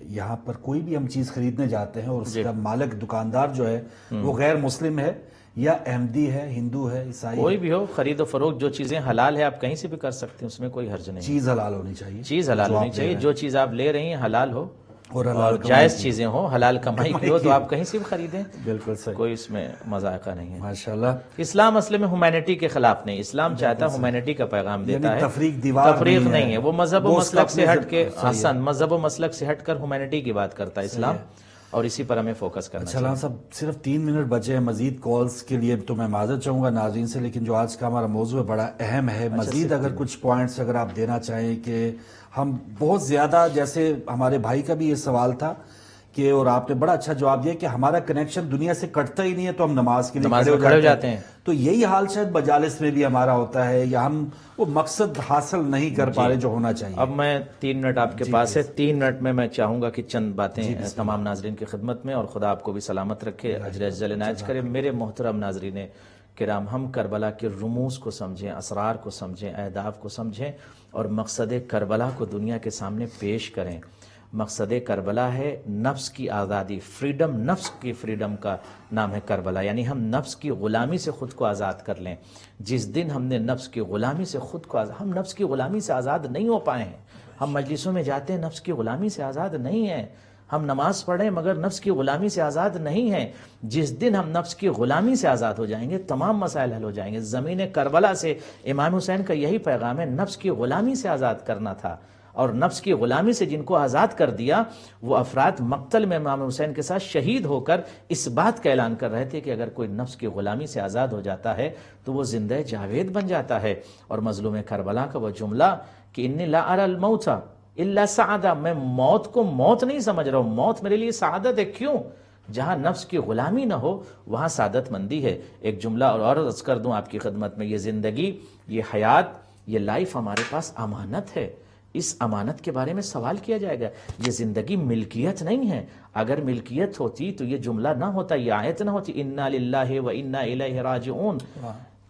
یہاں پر کوئی بھی ہم چیز خریدنے جاتے ہیں اور اس کا مالک دکاندار جو ہے وہ غیر مسلم ہے یا احمدی ہے، ہندو ہے، عیسائی، کوئی بھی ہو، خرید و فروخت جو چیزیں حلال ہے آپ کہیں سے بھی کر سکتے ہیں، اس میں کوئی حرج نہیں. چیز حلال ہونی چاہیے. چیز حلال ہونی چاہیے. جو چیز آپ لے رہی ہیں حلال ہو اور جائز چیزیں ہوں، حلال کمائی کی ہو، تو آپ کہیں سے بھی خریدیں. بالکل صحیح. کوئی اس میں مذائقہ نہیں ہے. ماشاءاللہ. اسلام اصل میں ہیومینٹی کے خلاف نہیں، اسلام چاہتا ہے ہیومینٹی کا پیغام دیتا ہے، تفریق نہیں ہے. وہ مذہب و مسلک سے ہٹ کے، حسن، مذہب و مسلک سے ہٹ کر ہیومینٹی کی بات کرتا ہے اسلام، اور اسی پر ہمیں فوکس کرنا چاہیے. اچھا صاحب، صرف 3 منٹ بچے ہیں مزید کالز کے لیے، تو میں معذرت چاہوں گا ناظرین سے، لیکن جو آج کا ہمارا موضوع ہے بڑا اہم ہے. مزید اگر کچھ پوائنٹس اگر آپ دینا چاہیں کہ ہم بہت زیادہ، جیسے ہمارے بھائی کا بھی یہ سوال تھا کہ، اور آپ نے بڑا اچھا جواب دیا کہ ہمارا کنیکشن دنیا سے کٹتا ہی نہیں ہے تو ہم نماز کے لیے کھڑے ہو جاتے ہیں. تو یہی حال شاید مجالس میں بھی ہمارا ہوتا ہے، یا ہم وہ مقصد حاصل نہیں کر پا رہے جو ہونا چاہیے. اب میں 3 منٹ آپ کے پاس ہے، 3 منٹ میں چاہوں گا کہ چند باتیں تمام ناظرین کی خدمت میں، اور خدا آپ کو بھی سلامت رکھے، اجر افضل عنایت کرے. میرے محترم ناظرین کرام، ہم کربلا کے رموز کو سمجھیں، اسرار کو سمجھیں، اہداف کو سمجھیں، اور مقصد کربلا کو دنیا کے سامنے پیش کریں. مقصد کربلا ہے نفس کی آزادی، فریڈم، نفس کی فریڈم کا نام ہے کربلا. یعنی ہم نفس کی غلامی سے خود کو آزاد کر لیں. جس دن ہم نے نفس کی غلامی سے خود کو ہم نفس کی غلامی سے آزاد نہیں ہو پائے ہیں. ہم مجلسوں میں جاتے ہیں، نفس کی غلامی سے آزاد نہیں ہیں. ہم نماز پڑھیں مگر نفس کی غلامی سے آزاد نہیں ہیں. جس دن ہم نفس کی غلامی سے آزاد ہو جائیں گے تمام مسائل حل ہو جائیں گے. زمین کربلا سے امام حسین کا یہی پیغام ہے، نفس کی غلامی سے آزاد کرنا تھا. اور نفس کی غلامی سے جن کو آزاد کر دیا، وہ افراد مقتل میں امام حسین کے ساتھ شہید ہو کر اس بات کا اعلان کر رہے تھے کہ اگر کوئی نفس کی غلامی سے آزاد ہو جاتا ہے تو وہ زندہ جاوید بن جاتا ہے. اور مظلوم کربلا کا وہ جملہ کہ انی لا اری الموت الا سعادہ، میں موت کو موت نہیں سمجھ رہا ہوں، موت میرے لیے سعادت ہے. کیوں؟ جہاں نفس کی غلامی نہ ہو وہاں سعادت مندی ہے. ایک جملہ اور عرض کر دوں آپ کی خدمت میں، یہ زندگی، یہ حیات، یہ لائف ہمارے پاس امانت ہے. اس امانت کے بارے میں سوال کیا جائے گا. یہ زندگی ملکیت نہیں ہے. اگر ملکیت ہوتی تو یہ جملہ نہ ہوتا، یہ آیت نہ ہوتی، انا للہ و انا الیہ راجعون.